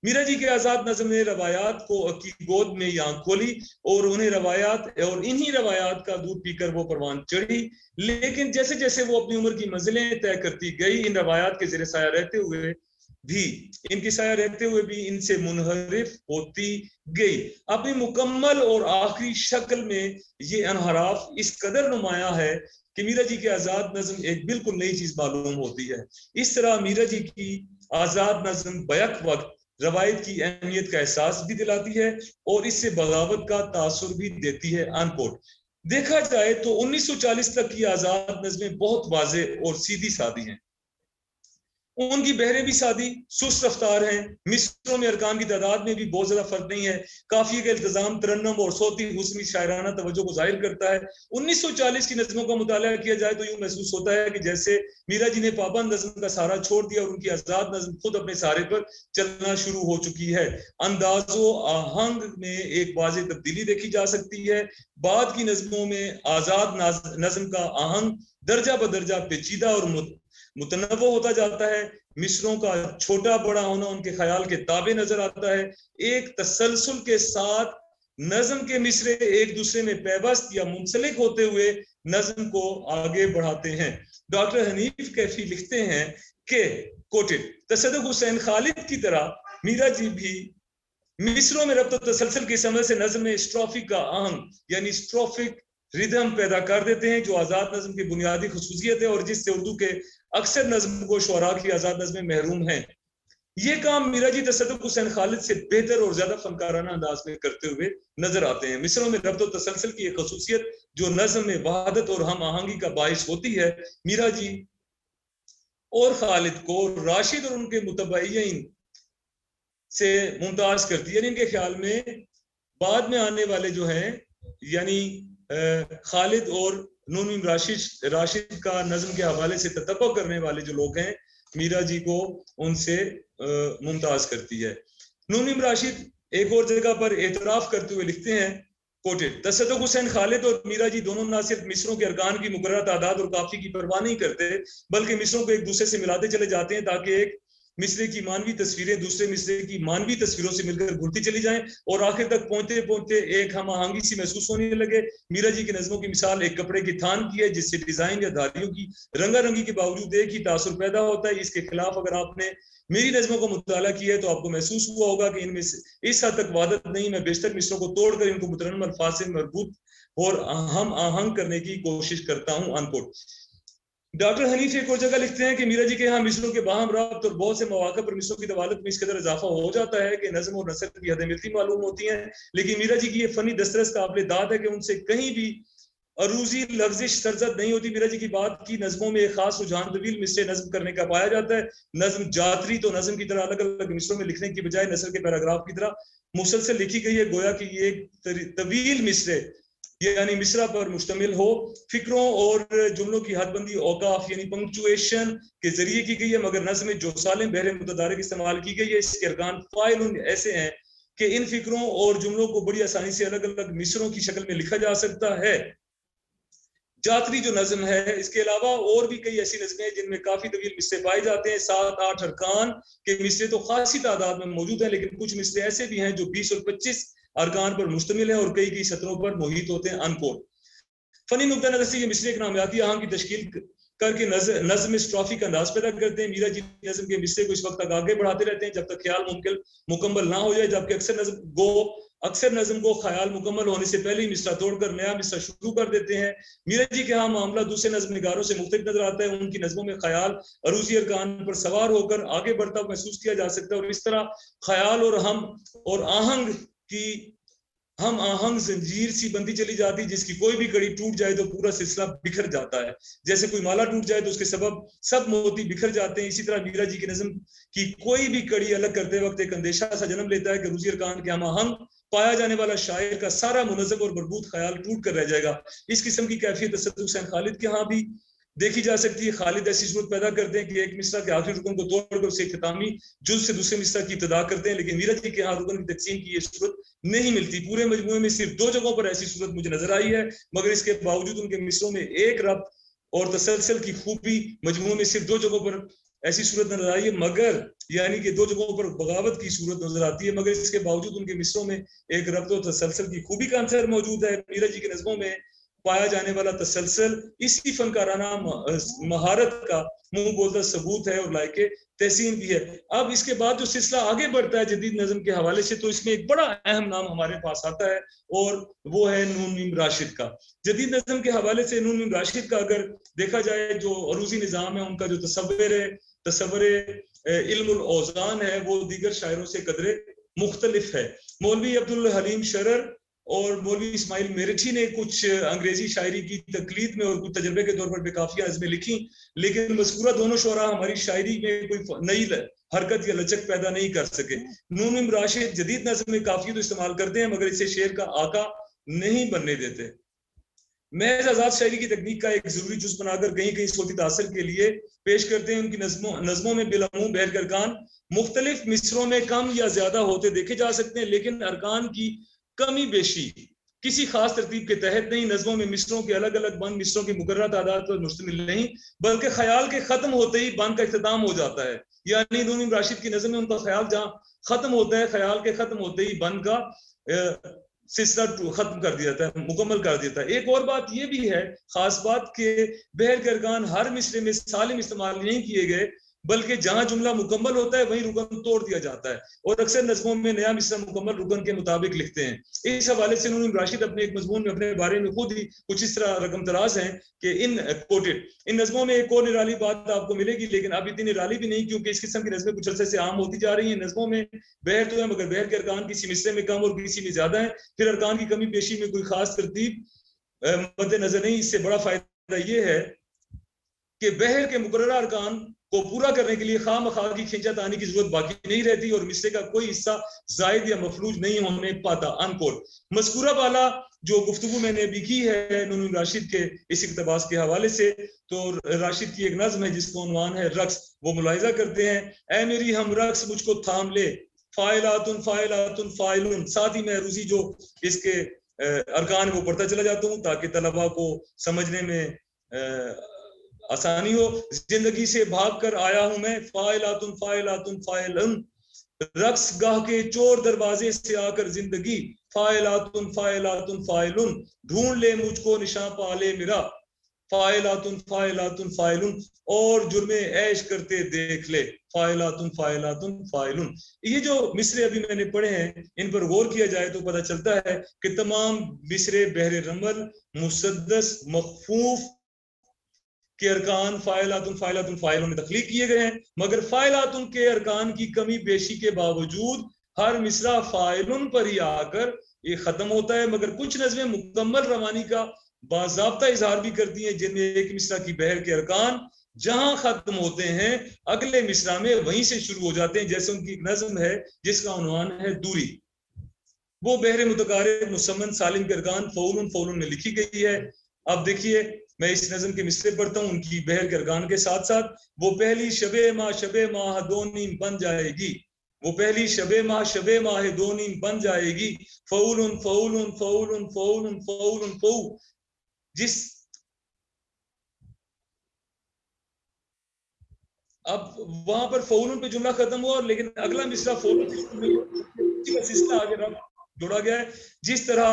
मीरा जी के आजाद नज़म ने रवायात को की गोद में ही आंख खोली और उन्हें रवायात और इन्हीं रवायात का दूध पीकर वो परवान चढ़ी। लेकिन जैसे जैसे वो अपनी उम्र की मंजिलें तय करती गई, इन रवायात के ज़ेरे साया रहते हुए भी इनसे मुनहरिफ होती गई। अपनी मुकम्मल और आखिरी शक्ल में ये अनहराफ इस कदर नुमाया है कि मीरा जी की आजाद नज़म एक बिल्कुल नई चीज मालूम होती है। इस तरह मीरा जी की आजाद नज़म बैक वक्त रवायत की अहमियत का एहसास भी दिलाती है और इससे बगावत का तासुर भी देती है। अनकोट। देखा जाए तो 1940 तक की आजाद नज़में बहुत वाज़े और सीधी सादी हैं। उनकी बहरें भी सादी सुस्त रफ्तार हैं। मिसरों में अरकान की तादाद में भी बहुत ज्यादा फर्क नहीं है। काफिये का इल्तिजाम तरन्नुम और सौती हुस्नी शायराना तवज्जो को जाहिर करता है। 1940 की नज़मों का मुताला किया जाए तो यूं महसूस होता है कि जैसे मीरा जी ने पाबंद नज़म का सहारा छोड़ दिया और उनकी आजाद नज़म खुद अपने सहारे पर चलना शुरू हो चुकी है। अंदाजो आहंग में एक वाज़ेह तब्दीली देखी जा सकती है। बाद की नज़मों में आजाद नज़म का आहंग दर्जा बदर्जा पेचीदा और मुतनव्वो होता जाता है। मिसरों का छोटा बड़ा होना उनके ख्याल के ताबे नजर आता है। एक तसलसल के साथ नज़म के मिसरे एक दूसरे में पैबस्त या मुंसलिक होते हुए नज़म को आगे बढ़ाते हैं। डॉक्टर हनीफ कैफी लिखते हैं कि कोटेड, तसद्दुक़ हुसैन खालिद की तरह मीरा जी भी मिसरों में रब्त तसलसल की समझ से नज़म में स्ट्रोफिक का आहंग यानी स्ट्रोफिक रिदम पैदा कर देते हैं, जो आजाद नज़म की बुनियादी खुसूसियत है और जिससे उर्दू के अक्सर नज़म को शुअरा की आजाद नज़में महरूम हैं। ये काम मीरा जी तसद्दुक़ हुसैन खालिद से बेहतर और ज्यादा फनकाराना अंदाज में करते हुए नजर आते हैं। मिसरों में रब्त और तसलसल की एक खुसूसियत जो नज़म में वहादत और हम आहंगी का बाइस होती है, मीरा जी और खालिद को राशिद और उनके मुतबईन से मुमताज करती है। यानी इनके ख्याल में बाद में आने वाले जो हैं यानी खालिद और नून इम राशिद का नज़म के हवाले से ततब्बुक करने वाले जो लोग हैं, मीरा जी को उनसे मुमताज करती है। नून इम राशिद एक और जगह पर एतराफ करते हुए लिखते हैं कोटेड। तसद्दुक़ हुसैन खालिद और मीरा जी दोनों ना सिर्फ मिसरों के अरकान की मुकर्रर तादाद और काफी की परवाह नहीं करते, बल्कि मिसरों को एक दूसरे से मिलाते चले जाते हैं ताकि एक मिसरे की मानवी तस्वीरें दूसरे मिसरे की मानवी तस्वीरों से मिलकर घुलती चली जाएं और आखिर तक पहुंचते पहुंचते एक हम आहंगी सी महसूस होने लगे। मीरा जी की नज़मों की मिसाल एक कपड़े की थान की है जिससे डिजाइन या धारियों की रंगारंगी के बावजूद एक ही तासुर पैदा होता है। इसके खिलाफ अगर आपने मेरी नज़मों को मुताला किया है तो आपको महसूस हुआ होगा कि इनमें से इस हद तक वादत नहीं, मैं बेशतर मिसरों को तोड़कर इनको मुतरन्नम अल्फाज से मरबूत और हम आहंग करने की कोशिश करता हूं, अनकोट। डॉक्टर हनीफ एक और जगह लिखते हैं कि मीरा जी के यहाँ मिसरों के बाहम रब्त और बहुत से मौके पर मिसरों की दवालत में इस कदर इजाफा हो जाता है कि नज़म और नसर की हदें मिलती मालूम होती हैं। लेकिन मीरा जी की ये फनी दस्तरस काबिल दाद है कि उनसे कहीं भी अरूजी लफ्जिश सरजद नहीं होती। मीरा जी की बात की नज़मों में एक खास रुझान तवील मिसरे नज़म करने का पाया जाता है। नज़म जातरी तो नज़म की तरह अलग अलग मिसरों में लिखने की बजाय नसर के पैराग्राफ की तरह मुसलसल लिखी गई है, गोया कि ये एक तवील मिसरे यानी मिसरा पर मुश्तमिल हो। फिक्रों और जुमलों की हदबंदी औकाफ यानी पंक्चुएशन के जरिए की गई है, मगर नज़्म में जो सालिम बहरे मुतदारिक इस्तेमाल की गई है इसके अरकान फाइल ऐसे हैं कि इन फिक्रों और जुमलों को बड़ी आसानी से अलग अलग मिसरों की शक्ल में लिखा जा सकता है। जातरी जो नज़म है, इसके अलावा और भी कई ऐसी नज़में हैं जिनमें काफी तवील मिसरे पाए जाते हैं। 7-8 अरकान के मिसरे तो खासी तादाद में मौजूद है, लेकिन कुछ मिसरे ऐसे भी हैं जो 20 और 25 अरकान पर मुश्तमिल है और कई सतरों पर मुहित होते हैं, अनकोट। फनी नुक्ता नजर से ये मिसरे एक नामियाती आहंग की तश्कील करके नज़्म स्ट्रॉफी का अंदाज पैदा करते हैं। मीरा जी नज़्म के मिसरे को इस वक्त तक आगे बढ़ाते रहते हैं जब तक ख्याल मुकम्मल ना हो जाए, जबकि अक्सर नज़्म को ख्याल मुकम्मल होने से पहले ही मिसरा तोड़कर नया मिसरा शुरू कर देते हैं। मीरा जी के यहाँ मामला दूसरे नज़्म निगारों से मुख्तलिफ नजर आता है। उनकी नज़मों में ख्याल अरूजी अरकान पर सवार होकर आगे बढ़ता महसूस किया जा सकता है और इस तरह ख्याल और आहंग की हम आहंग जंजीर सी बनती चली जाती, जिसकी कोई भी कड़ी टूट जाए तो पूरा सिलसिला बिखर जाता है। जैसे कोई माला टूट जाए तो उसके सबब सब मोती बिखर जाते हैं। इसी तरह मीरा जी की नज़म की कोई भी कड़ी अलग करते वक्त एक अंदेशा सा जन्म लेता है कि अरूजी अरकान के हम आहंग पाया जाने वाला शायर का सारा मुनज़्ज़म और मरबूत ख्याल टूट कर रह जाएगा। इस किस्म की कैफियत तसद्दुक़ हुसैन खालिद के यहाँ भी देखी जा सकती है। खालिद ऐसी सूरत पैदा करते हैं कि एक मिसरा के आखिरी रुकन को तोड़कर उसे इख्तितामी जुज़ से दूसरे मिसरा की इब्तिदा करते हैं, लेकिन मीरा जी के यहाँ रुकन की तकसीम की ये सूरत नहीं मिलती। पूरे मजमूए में सिर्फ 2 जगहों पर ऐसी सूरत मुझे नजर आई है, मगर इसके बावजूद उनके मिसरों में एक रब्त और तसलसल की खूबी मजमूए में सिर्फ 2 जगहों पर ऐसी सूरत नजर आई है, मगर यानी कि 2 जगहों पर बगावत की सूरत नजर आती है, मगर इसके बावजूद उनके मिसरों में एक रब्त और तसलसल की खूबी का अंसर मौजूद है। मीरा जी के नज़मों में पाया जाने वाला तसलसल इसी फनकाराना महारत का मुंह बोलता सबूत है और लायके तहसीन भी है। अब इसके बाद जो सिलसिला आगे बढ़ता है जदीद नज़म के हवाले से, तो इसमें एक बड़ा अहम नाम हमारे पास आता है और वो है नून मीम राशिद का। जदीद नज़म के हवाले से नून मीम राशिद का अगर देखा जाए, जो अरूजी निज़ाम है उनका जो तसव्वुर इल्मुल औज़ान है वो दीगर शायरों से कदरे मुख्तलिफ है। मौलवी अब्दुल हलीम शरर और मौलवी इस्माइल मेरठी ने कुछ अंग्रेजी शायरी की तकलीद में और कुछ तजर्बे के तौर पर बेकाफिया नज़में लिखी, लेकिन मज़कूरा दोनों शोरा हमारी शायरी में कोई नई हरकत या लचक पैदा नहीं कर सके। नून मीम राशिद जदीद नज़म में काफी तो इस्तेमाल करते हैं, मगर इसे शेर का आका नहीं बनने देते। महज आजाद शायरी की तकनीक का एक जरूरी जुज बनाकर कहीं कहीं सोती तासर के लिए पेश करते हैं। उनकी नज़मों में बिलअमूम बहर के अरकान मुख्तलिफ मिसरों में कम या ज्यादा होते देखे जा सकते हैं, लेकिन अरकान की कमी बेशी किसी खास तरतीब के तहत नहीं। नज़मों में मिसरों के अलग अलग बंद मिसरों की मुकर्रर तादाद पर मुश्तमिल नहीं, बल्कि ख्याल के खत्म होते ही बंद का इख्तिताम हो जाता है। यानी नून मीम राशिद की नज़म में उनका ख्याल जहाँ खत्म होता है, ख्याल के खत्म होते ही बंद का सिलसिला खत्म कर दिया जाता है, मुकम्मल कर देता है। एक और बात यह भी है, खास बात के बहर के अरकान हर मिसरे में सालिम इस्तेमाल नहीं किए गए, बल्कि जहां जुमला मुकम्मल होता है वहीं रुकन तोड़ दिया जाता है और अक्सर नज़मों में नया मिसरा मुकम्मल रुकन के मुताबिक लिखते हैं। इस हवाले से नून मीम राशिद अपने एक मजमून में अपने बारे में खुद ही कुछ इस तरह रकम तराज हैं कि इन नज़मों में एक और निराली बात आपको मिलेगी, लेकिन अब इतनी निराली भी नहीं, क्योंकि इस किस्म की नज़में कुछ अरसे से आम होती जा रही हैं। नज़मों में बहर तो है, मगर बहर के अरकान किसी मिसरे में कम और किसी में ज्यादा है। फिर अरकान की कमी पेशी में कोई खास तरतीब मद्देनजर नहीं। इससे बड़ा फायदा यह है कि बहर के मुकर्रर अरकान को पूरा करने के लिए खामखा की खिंचातानी की जरूरत बाकी नहीं रहती और मिसरे का कोई हिस्सा जायद या मफलूज नहीं होने पाता। अनकोट। मज़कूरा वाला जो गुफ्तगू मैंने अभी की है नून मीम राशिद के इस इक़्तिबास के हवाले से, तो राशिद की एक नज़्म है जिसका उन्वान है रक्स। वो मुलाहिजा करते हैं, ऐ मेरी हम रक्स मुझको थाम ले, फाइलातुन फाइलातुन फाइलुन। साथ ही में अरूजी जो इसके अरकान वो पढ़ता चला जाता हूँ ताकि तलबा को समझने में आसानी हो। जिंदगी से भाग कर आया हूं मैं, फाइलातुन फाइलातुन फाइलन, रक्स गाह के चोर दरवाजे से आकर जिंदगी, फाइलातुन फाइलातुन फाइलुन, ढूंढ ले मुझको निशान पाले मेरा, फाइलातुन फाइलातुन फाइलुन, और जुर्मे ऐश करते देख ले, फाइलातुन फाइलातुन फाइलुन। ये जो मिसरे अभी मैंने पढ़े हैं, इन पर गौर किया जाए तो पता चलता है कि तमाम मिसरे बहरे रमल, मुसद्दस, मखफूफ के अरकान फाइलातुन फाइलातुन फाइलुन में तख्लीक किए गए हैं, मगर फाइलातुन के अरकान की कमी बेशी के बावजूद हर मिसरा फाइलुन पर ही आकर ये खत्म होता है। मगर कुछ नज़में मुकम्मल रवानी का बाज़ाब्ता इजहार भी करती हैं, जिनमें एक मिसरा की बहर के अरकान जहां खत्म होते हैं अगले मिसरा में वहीं से शुरू हो जाते हैं। जैसे उनकी एक नज़म है जिसका उन्वान है दूरी, वो बहरे मुतकारिब मुसम्मन सालिम के अरकान फौलुन फौलुन में लिखी गई है। अब देखिए, मैं इस नज़म के मिसरे पढ़ता हूँ उनकी बहर के अरकान के साथ साथ। वो पहली शबे माह दो नीम बन जाएगी, वो पहली शबे माह दो नीम बन जाएगी, फौलुन फौलुन फौलुन फौलुन फौलुन फौ, जिस अब वहां पर फौलुन पे जुमला खत्म हुआ, लेकिन अगला मिसरा फौलुन का सिलसिला आगे जोड़ा गया है। जिस तरह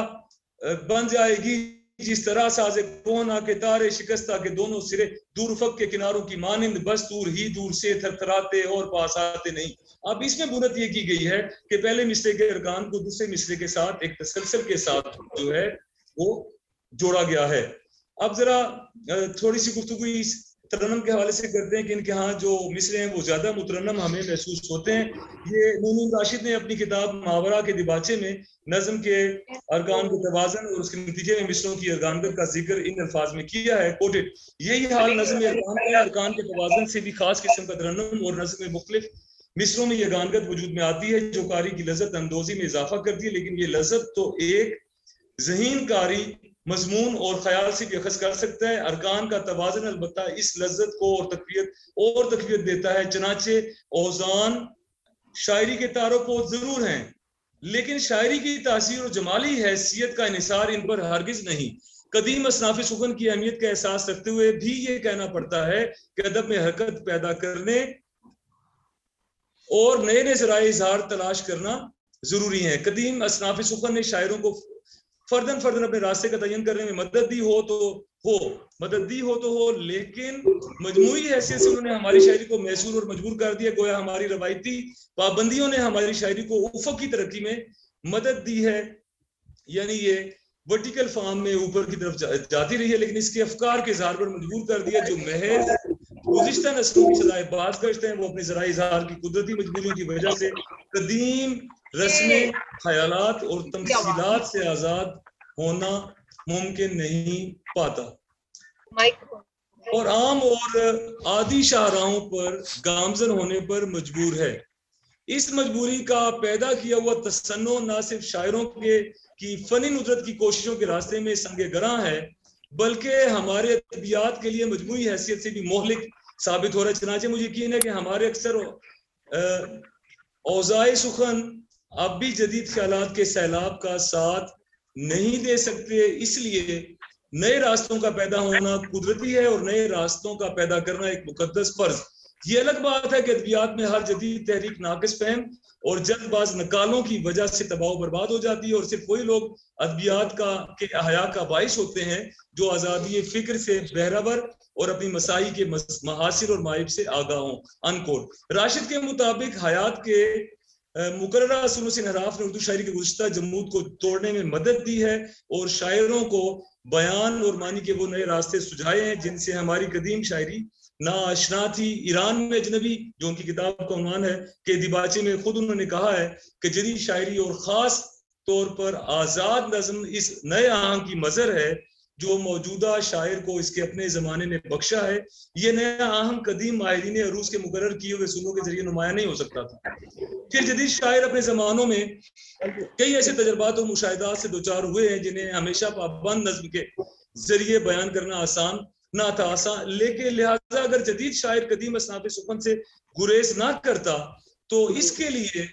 बन जाएगी, जिस तरह साजे कोना के तारे शिकस्ता के दोनों सिरे, दूर उफक के किनारों की मानिंद, बस दूर ही दूर से थरथराते और पास आते नहीं। अब इसमें बुनत ये की गई है कि पहले मिसरे के अरकान को दूसरे मिसरे के साथ एक तसलसल के साथ जो है वो जोड़ा गया है। अब जरा थोड़ी सी गुफ्तगू इस तरन्नुम के हवाले से करते हैं कि इनके यहाँ जो मिसरे हैं वो ज्यादा मुतरन्नम हमें महसूस होते हैं। ये नून राशिद ने अपनी किताब मावरा के दिबाचे में नज़म के अरकान के तवाज़न और उसके नतीजे में मिसरों की अरकानगत का जिक्र इन अल्फाज में किया है, कोटेड। यही हाल नज़म अरकान का, अरकान के तवाज़न से भी खास किस्म का तरन्नुम और नज़म में मुख्तलिफ मिसरों में यह गानगत वजूद में आती है जो कारी की लज़्ज़त अंदोज़ी में इजाफा करती है। लेकिन ये लज़्ज़त तो एक ज़हीन कारी मजमून और ख्याल से भी अखज़ कर सकता है। अरकान का तवाज़न अलबत्ता इस लज़्ज़त को और तक़वियत देता है। चनाचे औज़ान शायरी के तारुफ़ जरूर हैं, लेकिन शायरी की तासीर और जमाली हैसियत का इन्हिसार इन पर हरगिज नहीं। कदीम असनाफ़ सुखन की अहमियत का एहसास रखते हुए भी ये कहना पड़ता है कि अदब में हरकत पैदा करने और नए नए ज़राए इज़हार तलाश करना जरूरी है। कदीम असनाफ़ सुखन ने शायरों को फर्दन अपने रास्ते का तयन करने में मदद दी हो तो हो, लेकिन मजमूई हैसियत से उन्होंने हमारी शायरी को मैसूर और मजबूर कर दिया। गोया हमारी रवायती पाबंदियों ने हमारी शायरी को उफ़क़ की तरक्की में मदद दी है, यानी ये वर्टिकल फॉर्म में ऊपर की तरफ जाती रही है, लेकिन इसके अफकार के इज़हार पर मजबूर कर दिया। जो महज गुज़िश्ता नस्लों की सदाए बात करते हैं, वो अपने ज़राए इज़हार की कुदरती मजबूरियों की वजह से कदीम रस्में, ख्यालात और तमसीलात से आज़ाद होना मुमकिन नहीं पाता और आम और आदि शाहराहों पर गामजन होने पर मजबूर है। इस मजबूरी का पैदा किया हुआ तसन्नो न सिर्फ शायरों की फनी नुसरत की कोशिशों के रास्ते में संगे गरां है, बल्कि हमारे अदबियात के लिए मजमूई हैसियत से भी मोहलिक साबित हो रहा है। चनाचे मुझे यकीन है कि हमारे अक्सर औज़ाए सुखन अब भी जदीद ख्यालात के सैलाब का साथ नहीं दे सकते, इसलिए नए रास्तों का पैदा होना कुदरती है और नए रास्तों का पैदा करना एक मुकद्दस फर्ज। ये अलग बात है कि अदबियात में हर जदीद तहरीक नाकिस फहम और जल्दबाज नकालों की वजह से तबाह बर्बाद हो जाती है और सिर्फ वही लोग अदबियात के हया का बाइस होते हैं जो आज़ादी फ़िक्र से बहरावर और अपनी मसाई के महासिर और माइब से आगाह हों। अनकोट। राशिद के मुताबिक हयात के मुकर्ररा असलों से इनहराफ ने उर्दू शायरी के गुज़िश्ता जमूद को तोड़ने में मदद दी है और शायरों को बयान और मानी के वो नए रास्ते सुझाए हैं जिनसे हमारी कदीम शायरी ना आशना थी। ईरान में अजनबी, जो उनकी किताब का उन्वान है, के दिबाचे में खुद उन्होंने कहा है कि जदीद शायरी और ख़ास तौर पर आज़ाद नज़्म इस नए आहंग की मज़र है जो मौजूदा शायर को इसके अपने ज़माने ने बख्शा है। ये नया आहंग कदीम माहिरीन अरूज के मुकर्रर किए हुए सुनों के जरिए नुमाया नहीं हो सकता था। फिर जदीद शायर अपने ज़मानों में कई ऐसे तजर्बात और मुशाहिदात से दोचार हुए हैं जिन्हें हमेशा पाबंद नज़्म के जरिए बयान करना आसान ना था। लेकिन लिहाजा अगर जदीद शायर कदीम असनाफ़ सुखन से गुरेज ना करता तो इसके लिए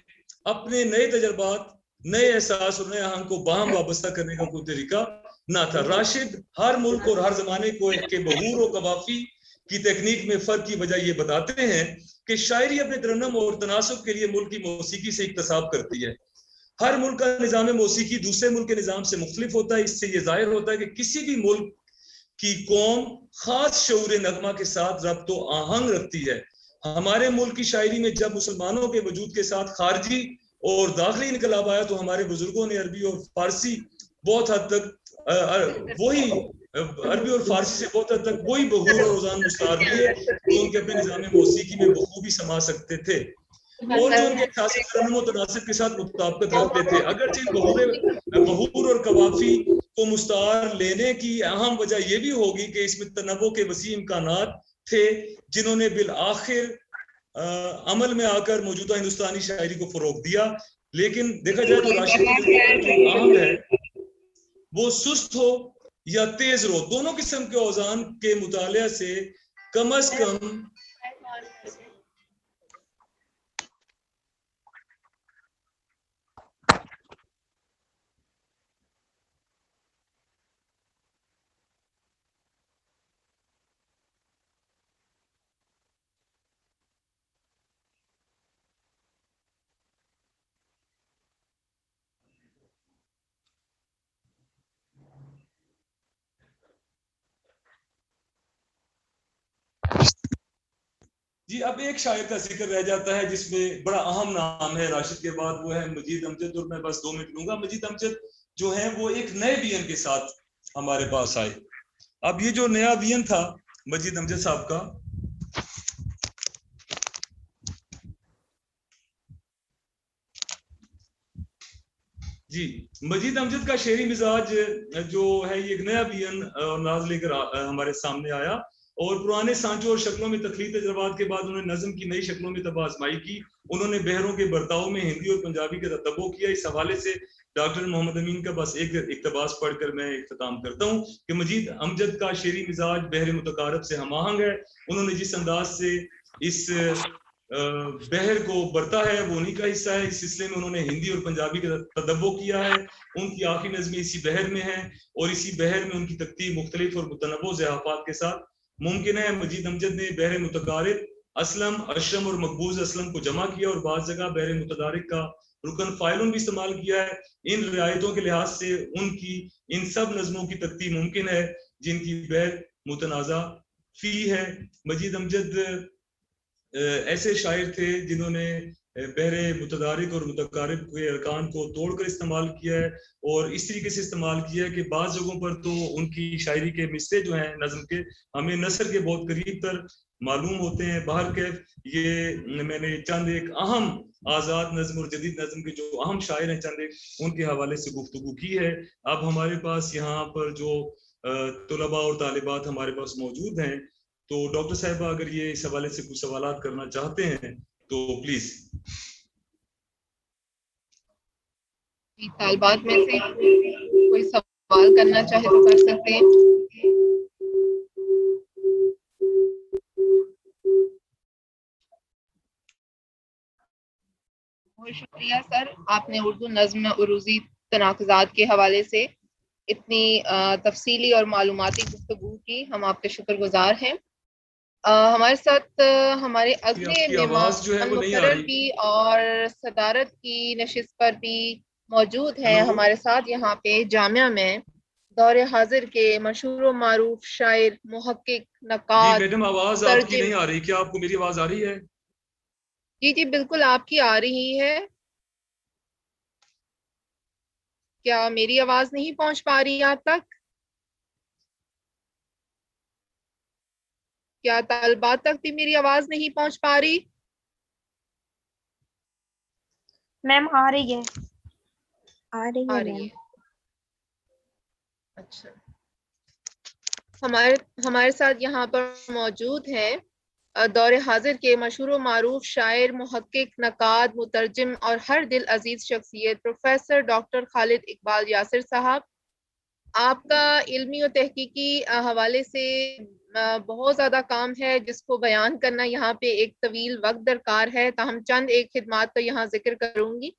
अपने नए तजर्बात नए एहसास और नए आहंग को बाहम वाबस्ता करने का कोई तरीका ना था। राशिद हर मुल्क और हर जमाने को के बहूर और कवाफी की तकनीक में फर्क की वजह ये बताते हैं कि शायरी अपने तरन्नुम और तनासुब के लिए मुल्क की मौसीकी से इक्तसाब करती है। हर मुल्क का निज़ाम मौसीकी दूसरे मुल्क के निज़ाम से मुख्तलिफ होता है। इससे यह जाहिर होता है कि किसी भी मुल्क की कौम खास शऊर नगमा के साथ रब्त व आहंग रखती है। हमारे मुल्क की शायरी में जब मुसलमानों के वजूद के साथ खारजी और दाखिली इनकलाब आया तो हमारे बुजुर्गों ने अरबी और फारसी बहुत हद तक वही अरबी और फारसी से बहुत हद तक वही बहूर और रुझान मुस्तार लिए जो उनके अपने निज़ाम मौसीकी में बखूबी समा सकते थे और जो उनके तनासिब के साथ मुताबिकत रखते थे। अगरचे बहूर और कवाफी को मुस्तार लेने की अहम वजह यह भी होगी कि इसमें तनव्वो के वसी इम्कानात थे जिन्होंने बिल आखिर अमल में आकर मौजूदा हिंदुस्तानी शायरी को फरोग दिया। लेकिन देखा जाए तो राशिद जो अहम है वो सुस्त हो या तेज रो, दोनों किस्म के औजान के मुतालिया से कम अज कम जी। अब एक शायर का जिक्र रह जाता है जिसमें बड़ा अहम नाम है राशिद के बाद, वो है मजीद अमजद, और मैं बस 2 मिनट लूंगा। मजीद अमजद जो है वो एक नए वियन के साथ हमारे पास आए। अब ये जो नया वियन था मजीद अमजद साहब का, जी मजीद अमजद का शेरी मिजाज जो है ये एक नया वियन नाज लेकर हमारे सामने आया और पुराने सांचों और शक्लों में तख्लीक तजर्बात के बाद उन्होंने नज़म की नई शक्लों में तब आजमाई की। उन्होंने बहरों के बर्ताव में हिंदी और पंजाबी का तदब्बो किया। इस हवाले से डॉक्टर मोहम्मद अमीन का बस एक इक्तबास पढ़कर मैं इख्तिताम करता हूँ कि मजीद अमजद का शेरी मिजाज बहर मुतकारब से हमाहंग है। उन्होंने जिस अंदाज से इस बहर को बरता है वो उन्हीं का हिस्सा है। इस सिलसिले में उन्होंने हिंदी और पंजाबी का तदब्बो किया है। उनकी आखिरी नज़में इसी बहर में है और इसी बहर में उनकी तकतीब मुख्तलिफ और मुतनव्वो ज़ियाफ़ात के साथ मुमकिन है। मजीद अमजद ने बहर मुतकारिब असलम, अशरम और मकबूज असलम को जमा किया और बाज़ जगह बहर मुतदारिक का रुकन फाइलुन भी इस्तेमाल किया है। इन रियायतों के लिहाज से उनकी इन सब नज़मों की तकतीब मुमकिन है जिनकी बहर मुतनाज़ा फी है। मजीद अमजद ऐसे शायर थे जिन्होंने बहरे मुतदारिक और मुतकारिब के अरकान को तोड़कर इस्तेमाल किया है और इस तरीके से इस्तेमाल किया है कि बाज़ जगहों पर तो उनकी शायरी के मिसरे जो हैं नज़म के हमें नसर के बहुत करीब तर मालूम होते हैं। बाहर कैफ ये मैंने चंद एक अहम आज़ाद नज़म और जदीद नज़म के जो अहम शायर हैं चंद एक उनके हवाले से गुफ्तगू की है। अब हमारे पास यहाँ पर जो तुलबा और तालिबात हमारे पास मौजूद हैं तो डॉक्टर साहिबा अगर ये इस हवाले से कुछ सवालात करना चाहते हैं तो प्लीज। तालिबात में से कोई सवाल करना चाहे तो कर सकते हैं। बहुत शुक्रिया सर, आपने उर्दू नज़्म उरूज़ी तनाक़ुज़ात के हवाले से इतनी तफसीली और मालूमाती गुफ्तगू की, हम आपके शुक्रगुजार हैं। हमारे साथ हमारे अगले मेहमान मुकर्रर भी और सदारत की नशिस्त पर भी मौजूद हैं। हमारे साथ यहाँ पे जामिया में दौरे हाजिर के मशहूर मारूफ शायर, मुहक्किक, नक़ाद। जी मैडम आवाज आपकी नहीं आ रही, क्या आपको मेरी आवाज आ रही है? जी जी बिल्कुल आपकी आ रही है। क्या मेरी आवाज नहीं पहुंच पा रही आप तक? क्या तालिबात तक भी मेरी आवाज नहीं पहुंच पा रही? मैम आ रही है, आ रही है। अच्छा, हमारे साथ यहाँ पर मौजूद हैं दौरे हाजिर के मशहूर मारूफ शायर, मुहक्किक, नक़ाद, मुतरजिम और हर दिल अजीज शख्सियत प्रोफेसर डॉक्टर खालिद इकबाल यासिर साहब। आपका इल्मी और तहकीकी हवाले से बहुत ज़्यादा काम है जिसको बयान करना यहाँ पे एक तवील वक्त दरकार है, ताहम चंद एक खिदमात तो यहाँ जिक्र करूँगी।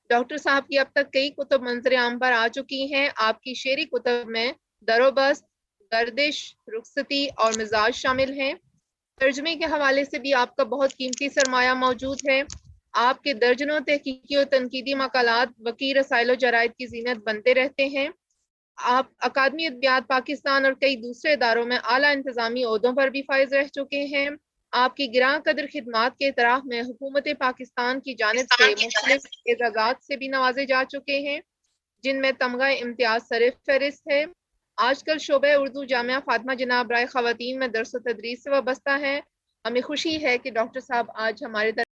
डॉक्टर साहब की अब तक कई कुतुब मंजर आम पर आ चुकी हैं। आपकी शेरी कुतुब में दरोबस्त, गर्दिश, रुखसती और मिजाज शामिल हैं। तर्जमे के हवाले से भी आपका बहुत कीमती सरमाया मौजूद है। आपके दर्जनों तहकीकी और तनकीदी मकालात वकी रसाइल जराइद की जीनत बनते रहते हैं। आप अकादमी अदबियात पाकिस्तान और कई दूसरे इदारों में आला इंतजामी ओहदों पर भी फाइज रह चुके हैं। आपकी गिरां कदर खिदमात के इतराफ में हुकूमत पाकिस्तान की जानिब से मुख्तलिफ एजाज़ात से भी नवाजे जा चुके हैं, जिनमें तमगा इम्तियाज सर फहरिस्त है। आजकल शोबे उर्दू जामिया फातिमा जनाब राय ख़वातीन में दर्स व तदरीस से वाबस्ता है। हमें खुशी है कि डॉक्टर साहब आज हमारे